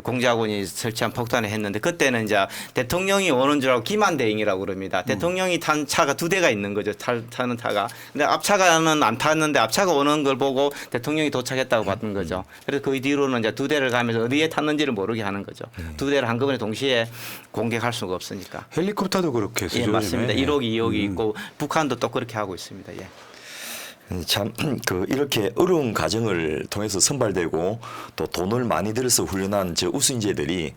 공작원이 설치한 폭탄을 했는데 그때는 이제 대통령이 오는 줄 알고 기만대행이라고 그럽니다. 대통령이 탄 차가 두 대가 있는 거죠. 타는 차가. 근데 앞차가는 안 탔는데 앞차가 오는 걸 보고 대통령이 도착했다고 봤던 거죠. 그래서 그 뒤로는 이제 두 대를 가면서 어디에 탔는지를 모르게 하는 거죠. 두 대를 한꺼번에 동시에 공격할 수가 없으니까. 헬리콥터도 그렇게 예, 맞습니다. 수조임에. 1호, 2호기 있고 북한도 또 그렇게 하고 있습니다. 예. 참 이렇게 어려운 과정을 통해서 선발되고 또 돈을 많이 들여서 훈련한 저 우수인재들이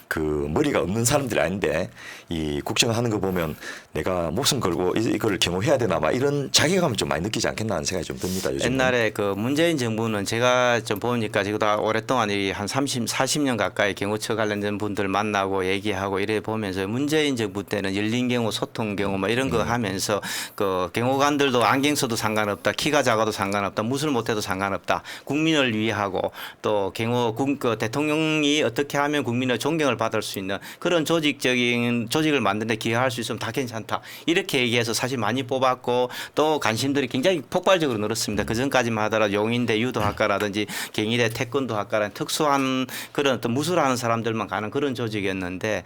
그 머리가 없는 사람들이 아닌데 이 국정하는 거 보면 내가 목숨 걸고 이걸 경호해야 되나 막 이런 자괴감을 좀 많이 느끼지 않겠나 하는 생각이 좀 듭니다. 요즘 옛날에 그 문재인 정부는 제가 좀 보니까 지금 다 오랫동안 한 40년 가까이 경호처 관련된 분들 만나고 얘기하고 이래 보면서 문재인 정부 때는 열린 경호, 소통 경호 뭐 이런 거 하면서 그 경호관들도 안경 써도 상관없다, 키가 작아도 상관없다, 무술 못해도 상관없다, 국민을 위하고 또 그 대통령이 어떻게 하면 국민의 존경을 받을 수 있는 그런 조직을 만드는데 기여할 수 있으면 다 괜찮다 이렇게 얘기해서 사실 많이 뽑았고 또 관심들이 굉장히 폭발적으로 늘었습니다. 그 전까지만 하더라도 용인대 유도학과라든지 경희대 태권도학과라는 특수한 그런 어떤 무술하는 사람들만 가는 그런 조직이었는데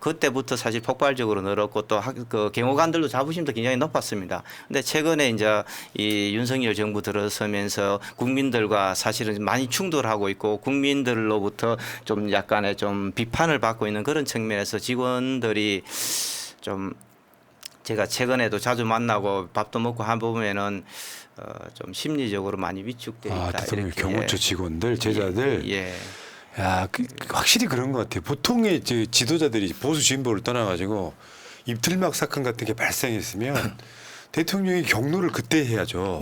그때부터 사실 폭발적으로 늘었고 또 그 경호관들도 자부심도 굉장히 높았습니다. 근데 최근에 이제 이 이 윤석열 정부 들어서면서 국민들과 사실은 많이 충돌하고 있고 국민들로부터 좀 약간의 좀 비판을 받고 있는 그런 측면에서 직원들이 좀 제가 최근에도 자주 만나고 밥도 먹고 한 보면은 좀 심리적으로 많이 위축돼 있다. 대통령 이렇게. 경호처 직원들, 제자들. 예. 야, 확실히 그런 것 같아요. 보통의 지도자들이 보수 진보를 떠나가지고 입틀막 사건 같은 게 발생했으면 대통령이 경로를 그때 해야죠.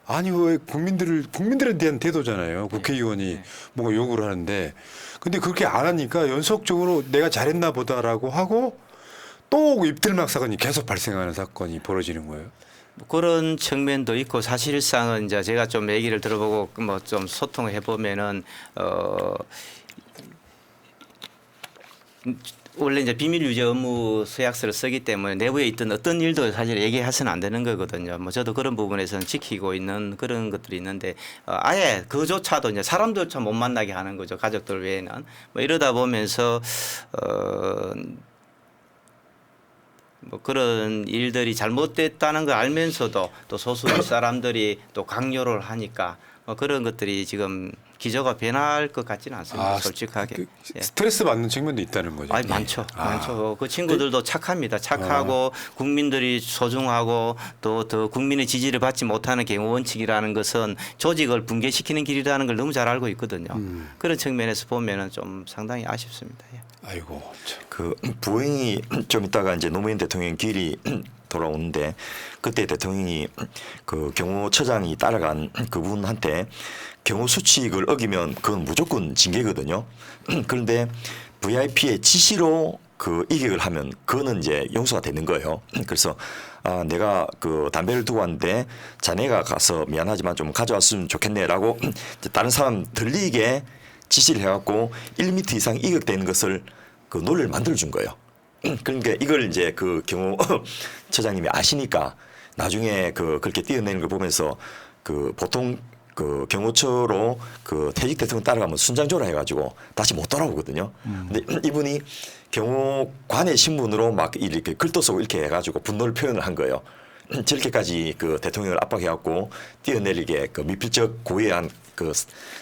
아니 왜 국민들에 대한 태도잖아요. 국회의원이 뭔가 요구를 하는데, 근데 그렇게 안 하니까 연속적으로 내가 잘했나 보다라고 하고 또 입틀막 사건이 계속 발생하는 사건이 벌어지는 거예요. 뭐 그런 측면도 있고 사실상은 이제 제가 좀 얘기를 들어보고 뭐 좀 소통을 해보면은 원래 이제 비밀 유지 업무 서약서를 쓰기 때문에 내부에 있던 어떤 일도 사실 얘기해서는 안 되는 거거든요. 뭐 저도 그런 부분에서는 지키고 있는 그런 것들이 있는데 아예 그조차도 이제 사람들조차 못 만나게 하는 거죠. 가족들 외에는 뭐 이러다 보면서 뭐 그런 일들이 잘못됐다는 걸 알면서도 또 소수 사람들이 또 강요를 하니까 뭐 그런 것들이 지금 기조가 변할 것 같지는 않습니다. 솔직하게. 예. 스트레스 받는 측면도 있다는 거죠. 아니 많죠, 많죠. 그 친구들도 착합니다. 착하고 국민들이 소중하고 또 더 국민의 지지를 받지 못하는 경우 원칙이라는 것은 조직을 붕괴시키는 길이라는 걸 너무 잘 알고 있거든요. 그런 측면에서 보면은 좀 상당히 아쉽습니다. 예. 아이고. 참. 그 부행이 좀 있다가 이제 노무현 대통령 기일이 돌아오는데 그때 대통령이 그 경호처장이 따라간 그분한테 경호 수칙을 어기면 그건 무조건 징계거든요. 그런데 VIP의 지시로 그 이격을 하면 그거는 이제 용서가 되는 거예요. 그래서 내가 그 담배를 두고 왔는데 자네가 가서 미안하지만 좀 가져왔으면 좋겠네라고 다른 사람 들리게 지시를 해갖고 1m 이상 이격되는 것을 그 논리를 만들어 준 거예요. 그러니까 이걸 이제 그 경호처장님이 아시니까 나중에 그렇게 뛰어내는 걸 보면서 그 보통 그 경호처로 그 퇴직 대통령 따라가면 순장조라 해가지고 다시 못 돌아오거든요. 근데 이분이 경호관의 신분으로 막 이렇게 글도 쓰고 이렇게 해가지고 분노를 표현을 한 거예요. 저렇게까지 그 대통령을 압박해갖고 뛰어내리게 그 미필적 고의한 그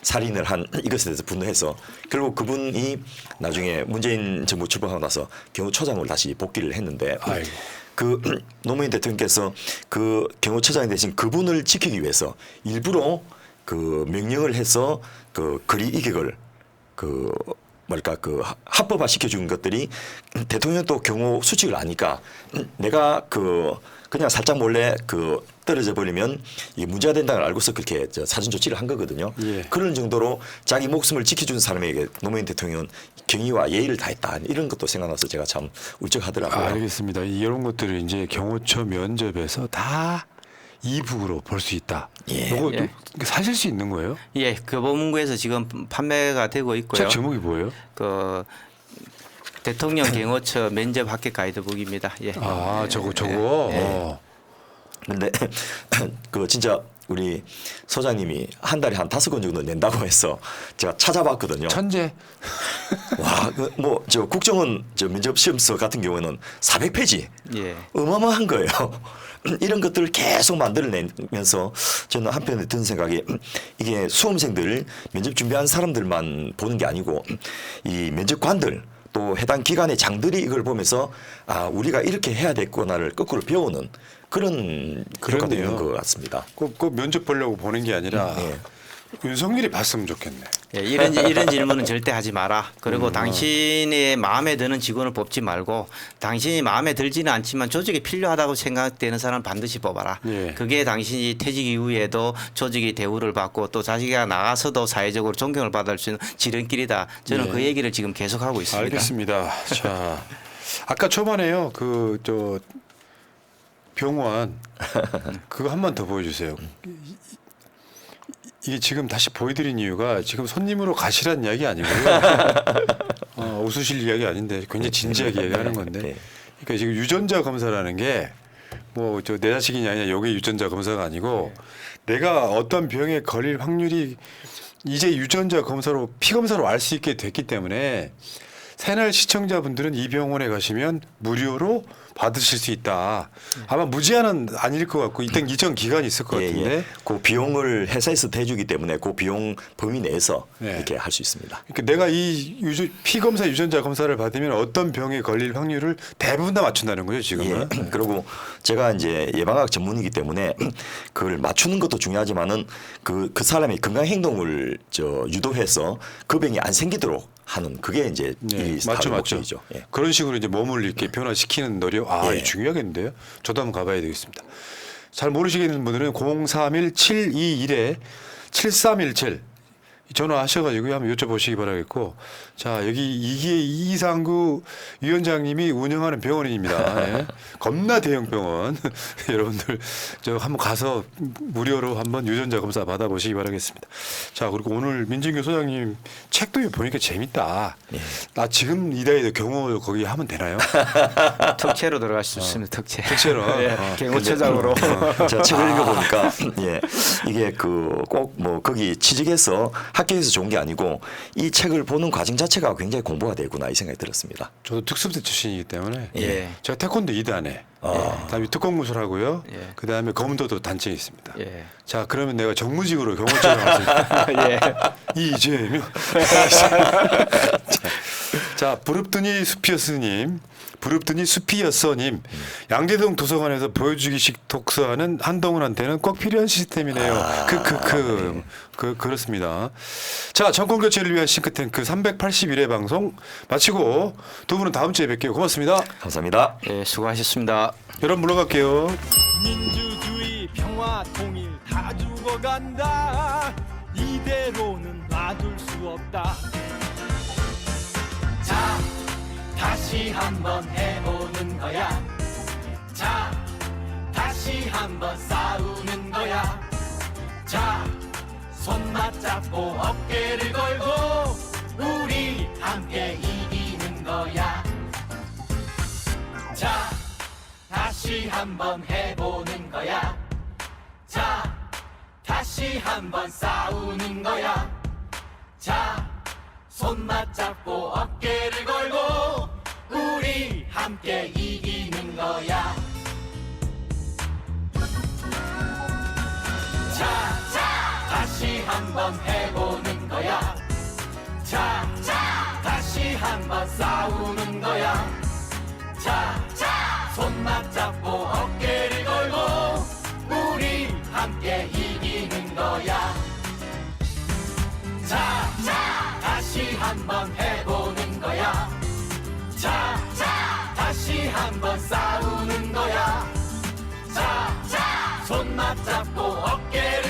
살인을 한 이것에 대해서 분노해서 결국 그분이 나중에 문재인 정부 출범하고 나서 경호처장으로 다시 복귀를 했는데 아이고. 그 노무현 대통령께서 그 경호처장 대신 그분을 지키기 위해서 일부러 그 명령을 해서 그 거리 이격을 그 뭐랄까 그 합법화 시켜준 것들이 대통령 또 경호 수칙을 아니까 내가 그냥 살짝 몰래 그 떨어져 버리면 이게 문제가 된다는 걸 알고서 그렇게 사전 조치를 한 거거든요. 예. 그런 정도로 자기 목숨을 지켜준 사람에게 노무현 대통령은 경의와 예의를 다했다 이런 것도 생각나서 제가 참 울적하더라고요. 알겠습니다. 이런 것들을 이제 경호처 면접에서 다 이북으로 볼 수 있다. 예. 이거 예. 사실 수 있는 거예요? 예, 교보문고에서 지금 판매가 되고 있고요. 책 제목이 뭐예요? 그 대통령 경호처 면접 합격 가이드북입니다. 예. 저거. 근데 그 진짜 우리 소장님이 한 달에 한 5권 정도 낸다고 해서 제가 찾아봤거든요. 천재. 와, 뭐 저 국정원 저 면접 시험서 같은 경우에는 400페이지. 예. 어마어마한 거예요. 이런 것들을 계속 만들어내면서 저는 한편에 든 생각이 이게 수험생들 면접 준비한 사람들만 보는 게 아니고 이 면접관들 또 해당 기관의 장들이 이걸 보면서 우리가 이렇게 해야 되겠구나를 거꾸로 배우는 그런 효과도 그렇네요. 있는 것 같습니다. 꼭 면접 보려고 보는 게 아니라 예. 윤석열이 봤으면 좋겠네. 예, 이런 질문은 절대 하지 마라. 그리고 당신의 마음에 드는 직원을 뽑지 말고 당신이 마음에 들지는 않지만 조직이 필요하다고 생각되는 사람을 반드시 뽑아라. 예. 그게 당신이 퇴직 이후에도 조직이 대우를 받고 또 자기가 나가서도 사회적으로 존경을 받을 수 있는 지름길이다. 저는 예. 그 얘기를 지금 계속하고 있습니다. 알겠습니다. 자, 아까 초반에요. 병원 그거 한 번 더 보여주세요. 이게 지금 다시 보여드린 이유가 지금 손님으로 가시란 이야기 아니고요. 웃으실 이야기 아닌데 굉장히 진지하게 얘기하는 건데. 네. 그러니까 지금 유전자 검사라는 게 뭐 내 자식이냐 아니냐 요게 유전자 검사가 아니고 내가 어떤 병에 걸릴 확률이 이제 유전자 검사로 피 검사로 알 수 있게 됐기 때문에 새날 시청자분들은 이 병원에 가시면 무료로 받으실 수 있다. 아마 무제한은 아닐 것 같고 이전 기간이 있을 것 같은데. 그 비용을 회사에서 대주기 때문에 그 비용 범위 내에서 네. 이렇게 할 수 있습니다. 그러니까 내가 이 피검사 유전자 검사를 받으면 어떤 병에 걸릴 확률을 대부분 다 맞춘다는 거죠 지금은. 예. 그리고 제가 이제 예방학 전문이기 때문에 그걸 맞추는 것도 중요하지만은 그 사람의 건강 행동을 유도해서 그 병이 안 생기도록 하는 그게 이제 이 스타의 목적이죠. 예. 그런 식으로 이제 몸을 이렇게 변화시키는 노력, 예. 이거 중요하겠는데요. 저도 한번 가봐야 되겠습니다. 잘 모르시겠는 분들은 031-721-7317 전화하셔가지고 한번 여쭤보시기 바라겠고, 자 여기 이게 이상구 위원장님이 운영하는 병원입니다. 예. 겁나 대형 병원. 여러분들 저 한번 가서 무료로 한번 유전자 검사 받아보시기 바라겠습니다. 자 그리고 오늘 민진규 소장님 책도 보니까 재밌다. 예. 나 지금 이다이도 경호 거기 하면 되나요? 특채로 들어갈 수 있습니다. 특채. 특채로? 예, 어. 경호처장으로. 제가 책을 읽어보니까 예, 이게 그 꼭 뭐 거기 취직해서 학교에서 좋은 게 아니고 이 책을 보는 과정 자체가 굉장히 공부가 되구나 이 생각이 들었습니다. 저도 특수부대 출신이기 때문에 예. 제가 태권도 2단에 그다음에 특공무술하고요. 예. 그다음에 검도도 단증이 있습니다. 예. 자 그러면 내가 정무직으로 경호처장 할수 예. 이재명. 자 부릅더니 숲이었으님, 부릅더니 숲이었어님, 양재동 도서관에서 보여주기식 독서하는 한동훈한테는 꼭 필요한 시스템이네요. 그렇습니다. 자 정권 교체를 위한 싱크탱크 381회 방송 마치고 두 분은 다음 주에 뵐게요. 고맙습니다. 감사합니다. 예, 수고하셨습니다. 여러분 물러갈게요. 민주주의 평화 통일 다 죽어간다 이대로는 놔둘 수 없다 자 다시 한번 해보는 거야 자 다시 한번 싸우는 거야 자 손 맞잡고 어깨를 걸고 우리 함께 이기는 거야 자 다시 한번 해보는 거야 자 다시 한번 싸우는 거야 자 손 맞잡고 어깨를 걸고 우리 함께 이기는 거야 자 다시 한번 해보는 거야 자 다시 한번 싸우는 거야 자 손 맞잡고 어깨를 걸고 우리 함께 이기는 거야 자 다시 한번 해보는 거야 자 다시 한번 싸우는 거야 자 손 맞잡고 어깨를